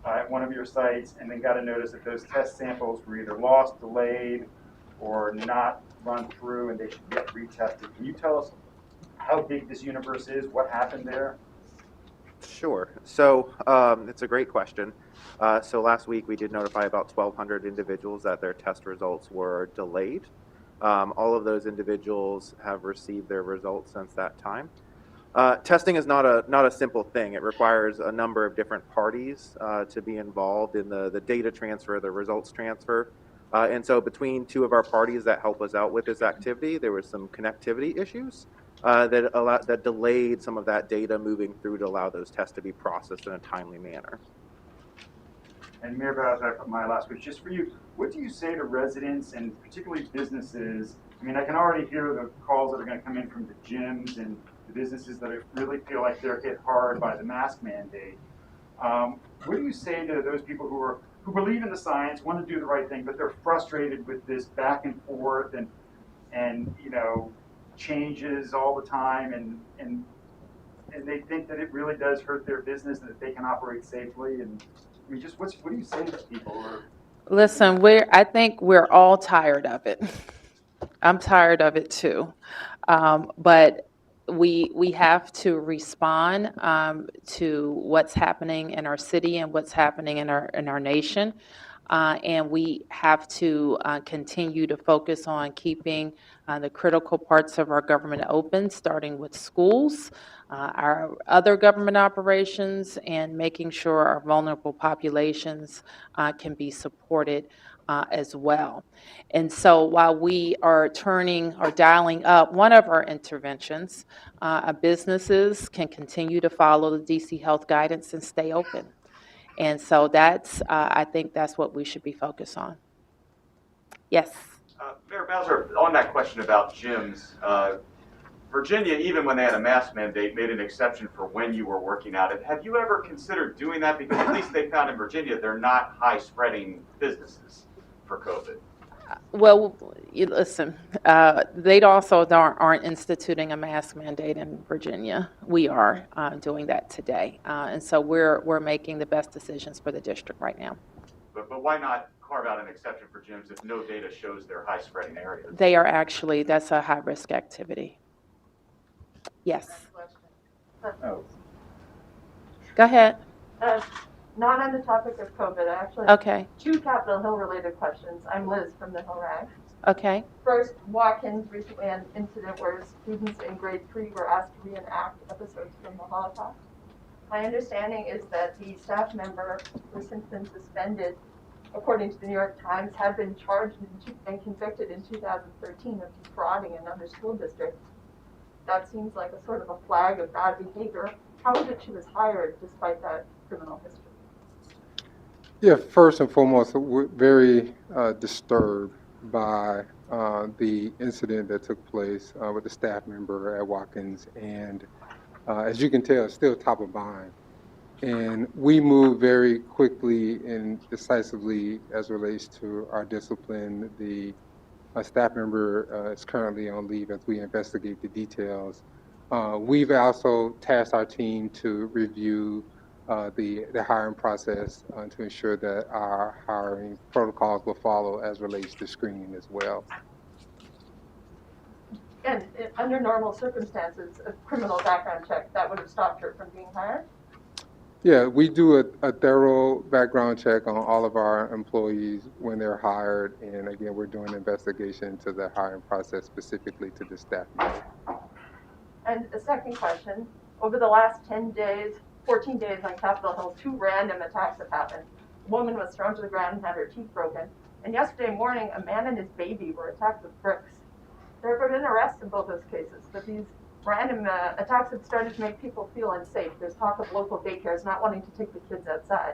at one of your sites and then got a notice that those test samples were either lost, delayed, or not run through and they should get retested. Can you tell us how big this universe is, what happened there? Sure. So it's a great question. So last week we did notify about 1,200 individuals that their test results were delayed. All of those individuals have received their results since that time. Testing is not a simple thing. It requires a number of different parties to be involved in the data transfer, the results transfer. And so between 2 of our parties that help us out with this activity, there was some connectivity issues that delayed some of that data moving through to allow those tests to be processed in a timely manner. And Mayor Bowser, my last question, just for you, what do you say to residents and particularly businesses? I mean, I can already hear the calls that are going to come in from the gyms and the businesses that really feel like they're hit hard by the mask mandate. What do you say to those people who believe in the science, want to do the right thing, but they're frustrated with this back and forth and changes all the time and they think that it really does hurt their business and that they can operate safely? And I mean, just what do you say to people? Listen, I think we're all tired of it. I'm tired of it too. But we have to respond to what's happening in our city and what's happening in our nation. And we have to continue to focus on keeping the critical parts of our government open, starting with schools, our other government operations, and making sure our vulnerable populations can be supported as well. And so while we are turning or dialing up one of our interventions, businesses can continue to follow the DC health guidance and stay open. And so I think that's what we should be focused on. Yes. Mayor Bowser, on that question about gyms, Virginia, even when they had a mask mandate, made an exception for when you were working out. Have you ever considered doing that? Because at least they found in Virginia, they're not high-spreading businesses for COVID. Well, listen, they also aren't instituting a mask mandate in Virginia. We are doing that today. And so we're making the best decisions for the district right now. But why not carve out an exception for gyms if no data shows they're high-spreading areas? They are actually, that's a high-risk activity. Yes. Oh. Go ahead. Not on the topic of COVID, I actually Okay. two Capitol Hill related questions. I'm Liz from the Hill Rag. Okay. First, Watkins recently had an incident where students in grade 3 were asked to reenact episodes from the Holocaust. My understanding is that the staff member who's since been suspended, according to the New York Times, had been charged and convicted in 2013 of defrauding another school district. That seems like a sort of a flag of bad behavior. How is it she was hired despite that criminal history? Yeah, first and foremost, we're very disturbed by the incident that took place with the staff member at Watkins. And as you can tell, it's still top of mind. And we move very quickly and decisively as it relates to our discipline. The staff member is currently on leave as we investigate the details. We've also tasked our team to review the hiring process to ensure that our hiring protocols will follow as relates to screening as well. And under normal circumstances, a criminal background check, that would have stopped her from being hired? Yeah, we do a thorough background check on all of our employees when they're hired. And again, we're doing an investigation into the hiring process specifically to the staff member. And a second question, over the last 10 days, 14 days on Capitol Hill, 2 random attacks have happened. A woman was thrown to the ground and had her teeth broken. And yesterday morning, a man and his baby were attacked with bricks. There have been arrests in both those cases, but these random attacks have started to make people feel unsafe. There's talk of local daycares not wanting to take the kids outside.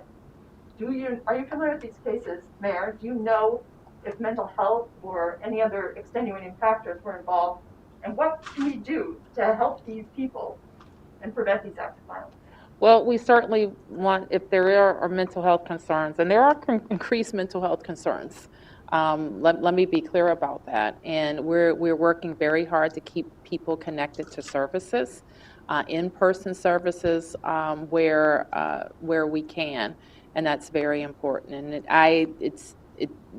Are you familiar with these cases, Mayor? Do you know if mental health or any other extenuating factors were involved? And what can we do to help these people and prevent these acts of violence? Well, we certainly want, if there are mental health concerns, and there are increased mental health concerns, let me be clear about that. And we're working very hard to keep people connected to services, in-person services where we can, and that's very important. And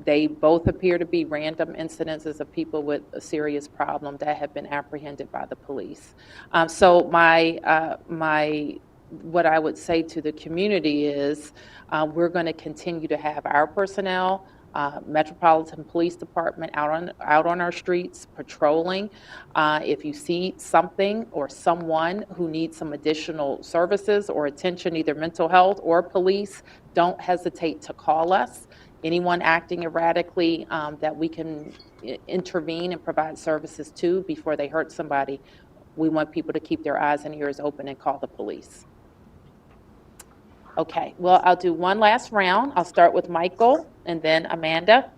they both appear to be random incidences of people with a serious problem that have been apprehended by the police. So what I would say to the community is we're going to continue to have our personnel, Metropolitan Police Department out on our streets patrolling. If you see something or someone who needs some additional services or attention, either mental health or police, don't hesitate to call us. Anyone acting erratically that we can intervene and provide services to before they hurt somebody, we want people to keep their eyes and ears open and call the police. Okay, well, I'll do one last round. I'll start with Michael and then Amanda.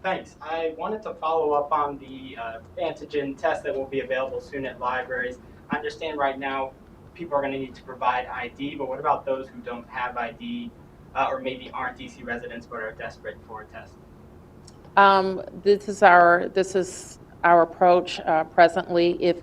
Thanks. I wanted to follow up on the antigen test that will be available soon at libraries. I understand right now people are going to need to provide ID, but what about those who don't have ID or maybe aren't DC residents but are desperate for a test? This This is our approach presently.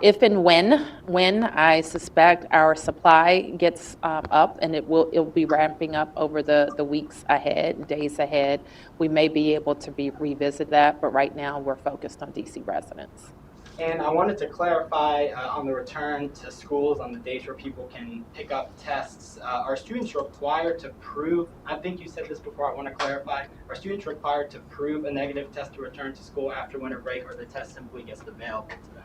If and when I suspect our supply gets up, and it'll be ramping up over the weeks ahead, days ahead, we may be able to revisit that, but right now we're focused on DC residents. And I wanted to clarify on the return to schools, on the days where people can pick up tests, are students required to prove, I think you said this before, I want to clarify, are students required to prove a negative test to return to school after winter break, or the test simply gets available to them?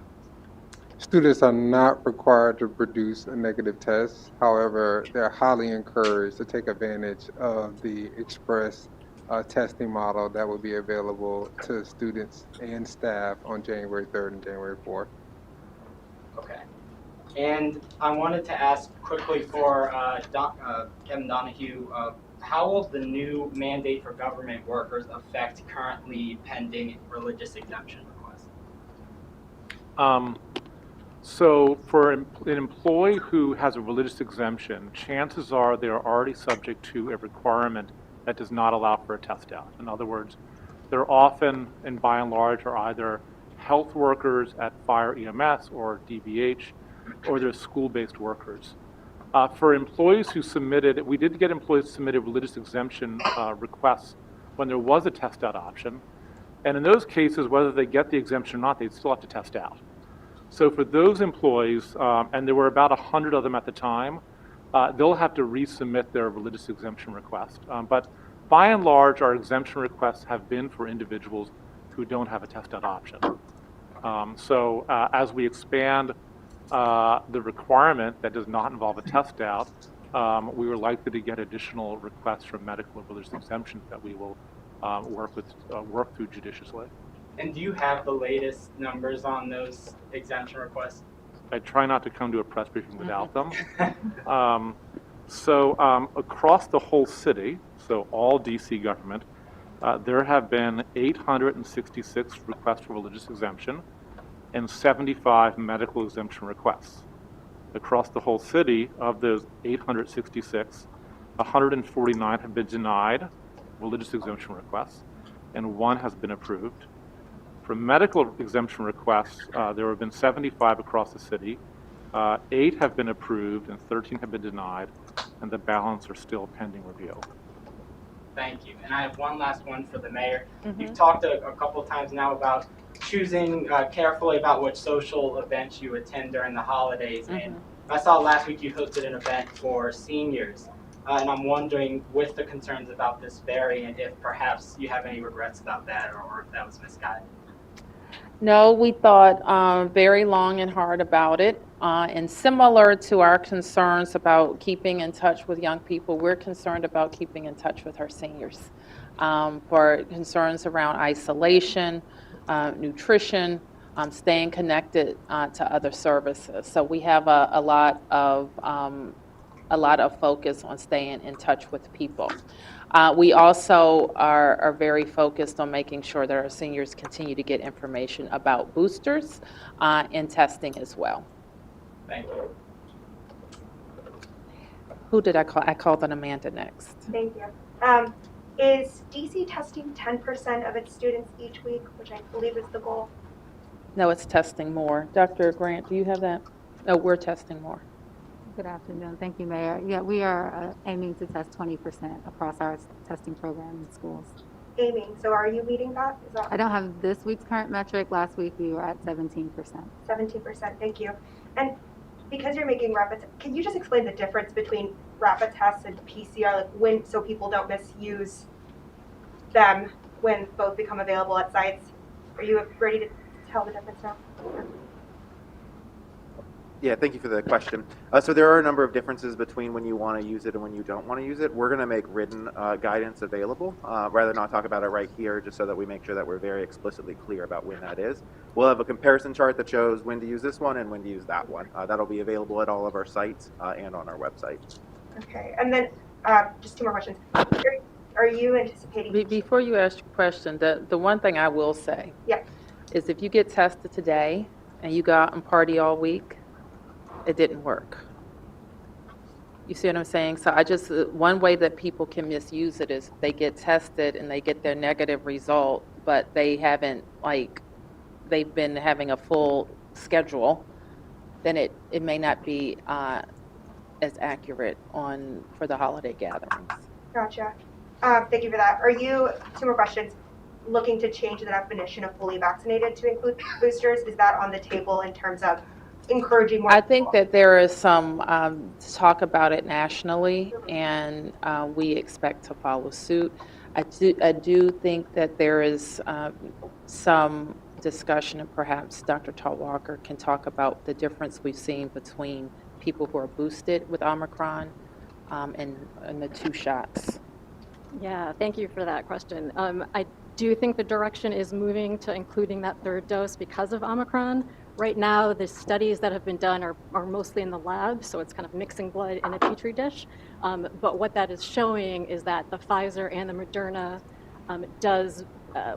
Students are not required to produce a negative test. However, they're highly encouraged to take advantage of the express testing model that will be available to students and staff on January 3rd and January 4th. Okay. And I wanted to ask quickly for Kevin Donahue, how will the new mandate for government workers affect currently pending religious exemption requests? So for an employee who has a religious exemption, chances are they're already subject to a requirement that does not allow for a test out. In other words, they're often, and by and large, are either health workers at fire EMS or DBH, or they're school-based workers. For employees who submitted, we did get employees who submitted religious exemption requests when there was a test out option. And in those cases, whether they get the exemption or not, they still have to test out. So for those employees, and there were about 100 of them at the time, they'll have to resubmit their religious exemption request. But by and large, our exemption requests have been for individuals who don't have a test out option. So as we expand the requirement that does not involve a test out, we were likely to get additional requests from medical and religious exemptions that we will work through judiciously. And do you have the latest numbers on those exemption requests? I try not to come to a press briefing without them. Across the whole city, so all DC government, there have been 866 requests for religious exemption and 75 medical exemption requests. Across the whole city, of those 866, 149 have been denied religious exemption requests, and 1 has been approved. For medical exemption requests, there have been 75 across the city. 8 have been approved and 13 have been denied, and the balance are still pending review. Thank you. And I have one last one for the mayor. You've talked a couple of times now about choosing carefully about which social events you attend during the holidays. And I saw last week you hosted an event for seniors. And I'm wondering, with the concerns about this variant, if perhaps you have any regrets about that, or if that was misguided. No, we thought very long and hard about it. And similar to our concerns about keeping in touch with young people, we're concerned about keeping in touch with our seniors for concerns around isolation, nutrition, staying connected to other services. So we have a lot of focus on staying in touch with people. We also are very focused on making sure that our seniors continue to get information about boosters and testing as well. Thank you. Who did I call? I called on Amanda next. Thank you. Is DC testing 10% of its students each week, which I believe is the goal? No, it's testing more. Dr. Grant, do you have that? No, we're testing more. Good afternoon. Thank you, Mayor. Yeah, we are aiming to test 20% across our testing program in schools. Aiming. So are you meeting that? Is that I don't have this week's current metric. Last week we were at 17%. 17%? Thank you. And because you're making rapid, can you just explain the difference between rapid tests and PCR, like when, so people don't misuse them when both become available at sites? Are you ready to tell the difference now? Yeah, thank you for the question. So there are a number of differences between when you want to use it and when you don't want to use it. We're going to make written guidance available, rather not talk about it right here, just so that we make sure that we're very explicitly clear about when that is. We'll have a comparison chart that shows when to use this one and when to use that one. That'll be available at all of our sites and on our website. Okay, and then just 2 more questions. Are you anticipating? Before you ask your question, the one thing I will say is if you get tested today and you go out and party all week, it didn't work. You see what I'm saying? So one way that people can misuse it is they get tested and they get their negative result, but they haven't, they've been having a full schedule then it may not be as accurate for the holiday gatherings. Gotcha. Thank you for that. Are you, two more questions, looking to change the definition of fully vaccinated to include boosters? Is that on the table in terms of encouraging more I think people? that there is some talk about it nationally, and we expect to follow suit. I do think that there is some discussion, and perhaps Dr. Talwalker can talk about the difference we've seen between people who are boosted with Omicron and the 2 shots. Yeah, thank you for that question. I do think the direction is moving to including that 3rd dose because of Omicron. Right now, the studies that have been done are mostly in the lab, so it's kind of mixing blood in a petri dish. But what that is showing is that the Pfizer and the Moderna does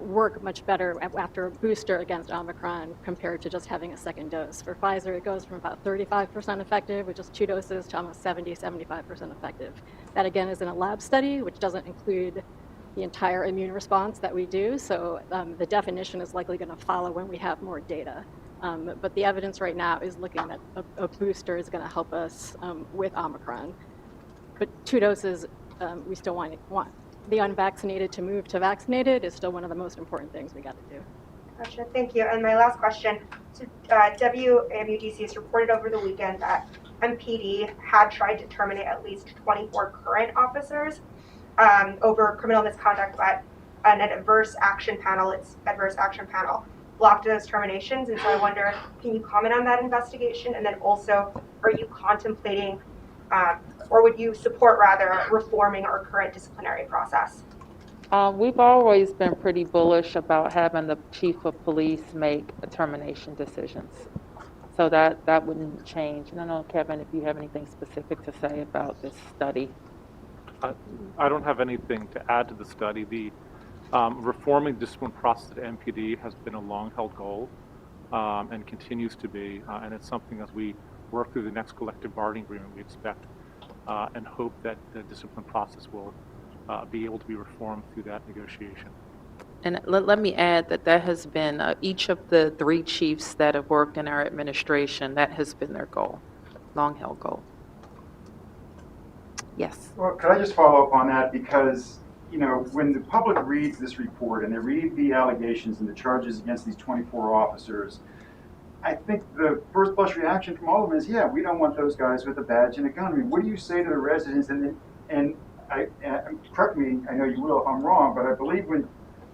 work much better after a booster against Omicron compared to just having a 2nd dose. For Pfizer, it goes from about 35% effective with just 2 doses to almost 75% effective. That again is in a lab study, which doesn't include the entire immune response that we do. So the definition is likely going to follow when we have more data. But the evidence right now is looking that a booster is going to help us with Omicron. But 2 doses, we still want the unvaccinated to move to vaccinated is still one of the most important things we got to do. Gotcha, thank you. And my last question, so WAMUDC has reported over the weekend that MPD had tried to terminate at least 24 current officers over criminal misconduct, but an adverse action panel blocked those terminations. And so I wonder, can you comment on that investigation? And then also, are you contemplating or would you support rather reforming our current disciplinary process? We've always been pretty bullish about having the chief of police make termination decisions. So that wouldn't change. And I don't know, Kevin, if you have anything specific to say about this study. I don't have anything to add to the study. The reforming discipline process at MPD has been a long-held goal and continues to be, and it's something as we work through the next collective bargaining agreement we expect and hope that the discipline process will be able to be reformed through that negotiation. And let me add that has been each of the 3 chiefs that have worked in our administration, that has been their goal, long-held goal. Yes. Well, could I just follow up on that? Because, you know, when the public reads this report and they read the allegations and the charges against these 24 officers, I think the first blush reaction from all of them is, yeah, we don't want those guys with a badge and a gun. I mean, what do you say to the residents? And correct me, I know you will if I'm wrong, but I believe when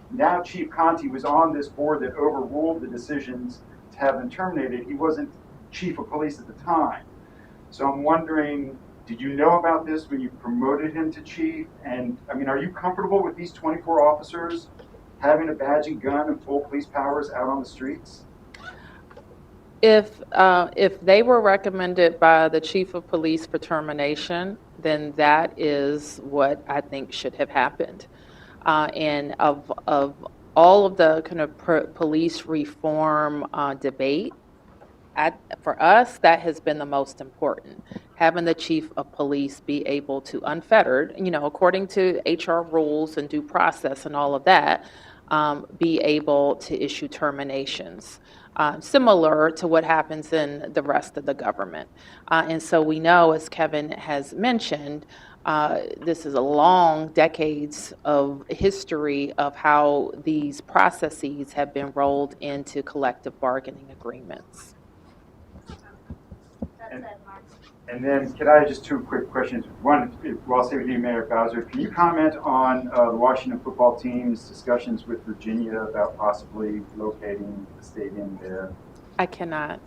now Chief Conti was on this board that overruled the decisions to have them terminated, he wasn't chief of police at the time. So I'm wondering, did you know about this when you promoted him to chief? And I mean, are you comfortable with these 24 officers having a badge and gun and full police powers out on the streets? If they were recommended by the chief of police for termination, then that is what I think should have happened. And of all of the kind of police reform debate, for us, that has been the most important. Having the chief of police be able to, unfettered, you know, according to HR rules and due process and all of that, be able to issue terminations. Similar to what happens in the rest of the government. And so we know, as Kevin has mentioned, this is a long decades of history of how these processes have been rolled into collective bargaining agreements. And then, could I just 2 quick questions? One, while I'll stay with you, Mayor Bowser, can you comment on the Washington football team's discussions with Virginia about possibly locating the stadium there? I cannot.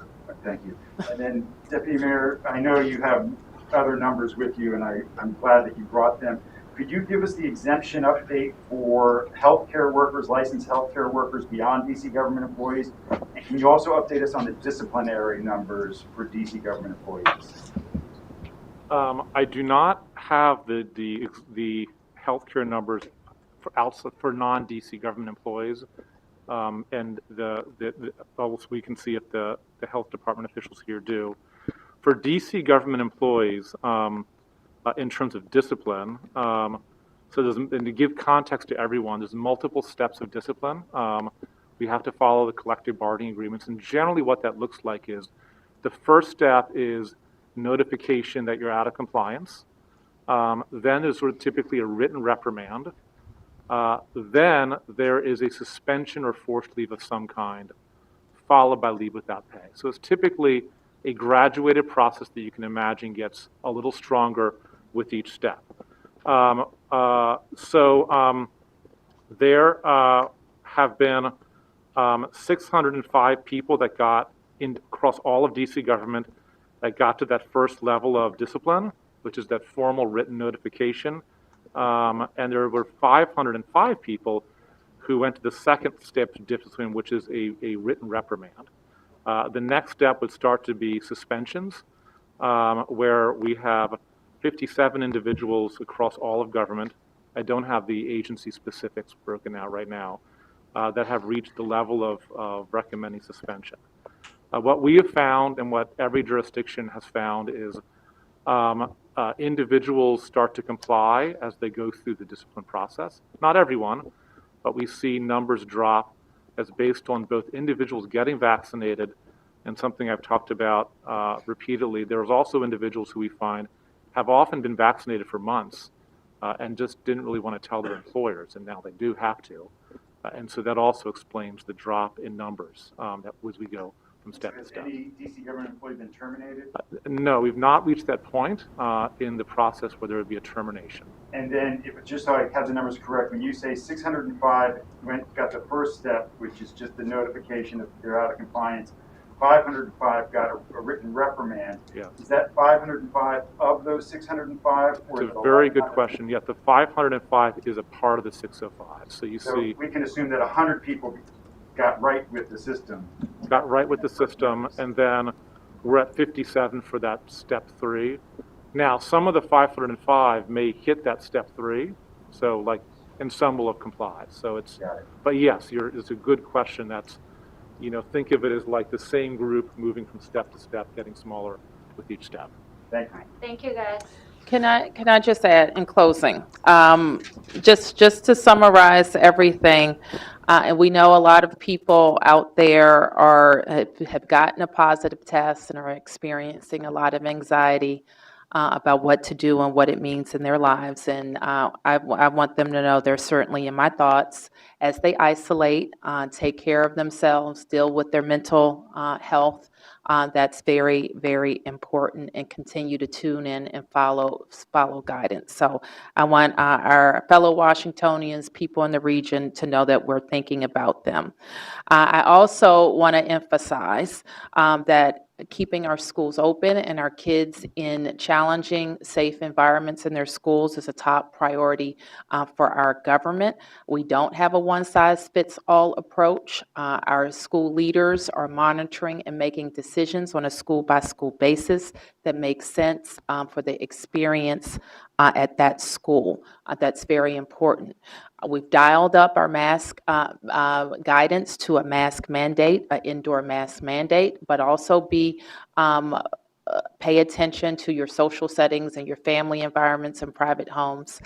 Thank you. And then, Deputy Mayor, I know you have other numbers with you, and I'm glad that you brought them. Could you give us the exemption update for healthcare workers, licensed healthcare workers beyond DC government employees? And can you also update us on the disciplinary numbers for DC government employees? I do not have the healthcare numbers for non-DC government employees, and we can see if the health department officials here do. For DC government employees, in terms of discipline, and to give context to everyone, there's multiple steps of discipline. We have to follow the collective bargaining agreements, and generally what that looks like is The first step is notification that you're out of compliance. Then there's sort of typically a written reprimand. Then there is a suspension or forced leave of some kind, followed by leave without pay. So it's typically a graduated process that you can imagine gets a little stronger with each step. There have been 605 people that got in across all of DC government that got to that first level of discipline, which is that formal written notification. And there were 505 people who went to the second step of discipline, which is a written reprimand. The next step would start to be suspensions, where we have 57 individuals across all of government. I don't have the agency specifics broken out right now, that have reached the level of recommending suspension. What we have found and what every jurisdiction has found is individuals start to comply as they go through the discipline process. Not everyone, but we see numbers drop as based on both individuals getting vaccinated and something I've talked about repeatedly. There's also individuals who we find have often been vaccinated for months and just didn't really want to tell their employers, and now they do have to. And so that also explains the drop in numbers that as we go from step to Has step. any DC government employee been terminated? No, we've not reached that point in the process where there would be a termination. And then, if just so I have the numbers correct, when you say 605 got the first step, which is just the notification that they're out of compliance, 505 got a written reprimand. Yeah. Is that 505 of those 605? Or It's a very good question. Yet the 505 is a part of the 605. So you So see, we can assume that 100 people got right with the system. got right with the system, and then we're at 57 for that step 3. Now, some of the 505 may hit that step 3, so like, and some will have complied. So it's, Got it. but yes, it's a good question. That's, think of it as like the same group moving from step to step, getting smaller with each step. Thank you. Thank you, guys. Can I just add in closing, just to summarize everything, and we know a lot of people out there have gotten a positive test and are experiencing a lot of anxiety about what to do and what it means in their lives. And I want them to know they're certainly in my thoughts as they isolate, take care of themselves, deal with their mental health. That's very, very important, and continue to tune in and follow guidance. So I want our fellow Washingtonians, people in the region, to know that we're thinking about them. I also want to emphasize that keeping our schools open and our kids in challenging, safe environments in their schools is a top priority for our government. We don't have a one-size-fits-all approach. Our school leaders are monitoring and making decisions on a school-by-school basis that make sense for the experience at that school. That's very important. We've dialed up our mask guidance to a mask mandate, an indoor mask mandate, but also pay attention to your social settings and your family environments and private homes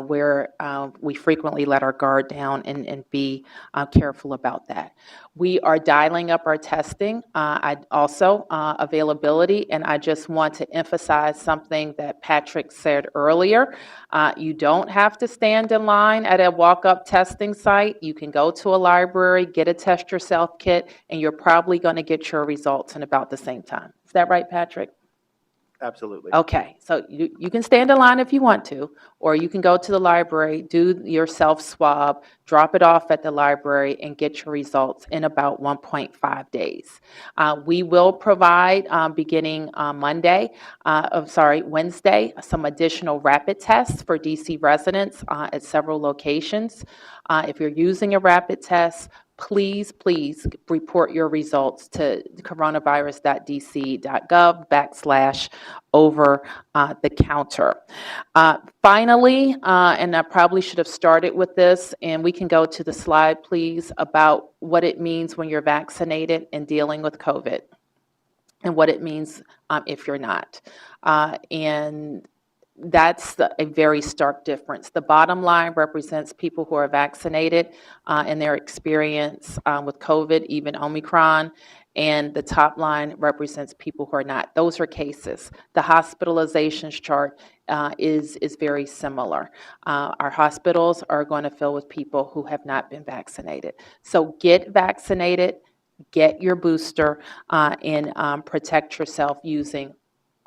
where we frequently let our guard down, and be careful about that. We are dialing up our testing, availability, and I just want to emphasize something that Patrick said earlier. You don't have to stand in line at a walk-up testing site. You can go to a library, get a test yourself kit, and you're probably going to get your results in about the same time. Is that right, Patrick? Absolutely. Okay, so you can stand in line if you want to, or you can go to the library, do your self-swab, drop it off at the library, and get your results in about 1.5 days. We will provide, beginning Wednesday, some additional rapid tests for DC residents at several locations. If you're using a rapid test, please report your results to coronavirus.dc.gov/over-the-counter. Finally, and I probably should have started with this, and we can go to the slide, please, about what it means when you're vaccinated and dealing with COVID, and what it means if you're not. And that's a very stark difference. The bottom line represents people who are vaccinated in their experience with COVID, even Omicron, and the top line represents people who are not. Those are cases. The hospitalizations chart is very similar. Our hospitals are going to fill with people who have not been vaccinated. So get vaccinated, get your booster, and protect yourself using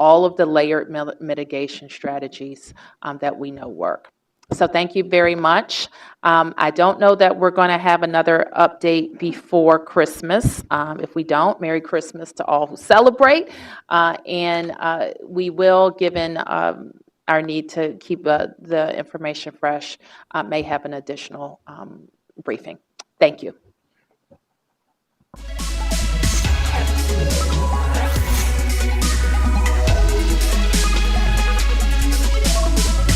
all of the layered mitigation strategies that we know work. So thank you very much. I don't know that we're going to have another update before Christmas. If we don't, Merry Christmas to all who celebrate. And we will, given our need to keep the information fresh, may have an additional briefing. Thank you.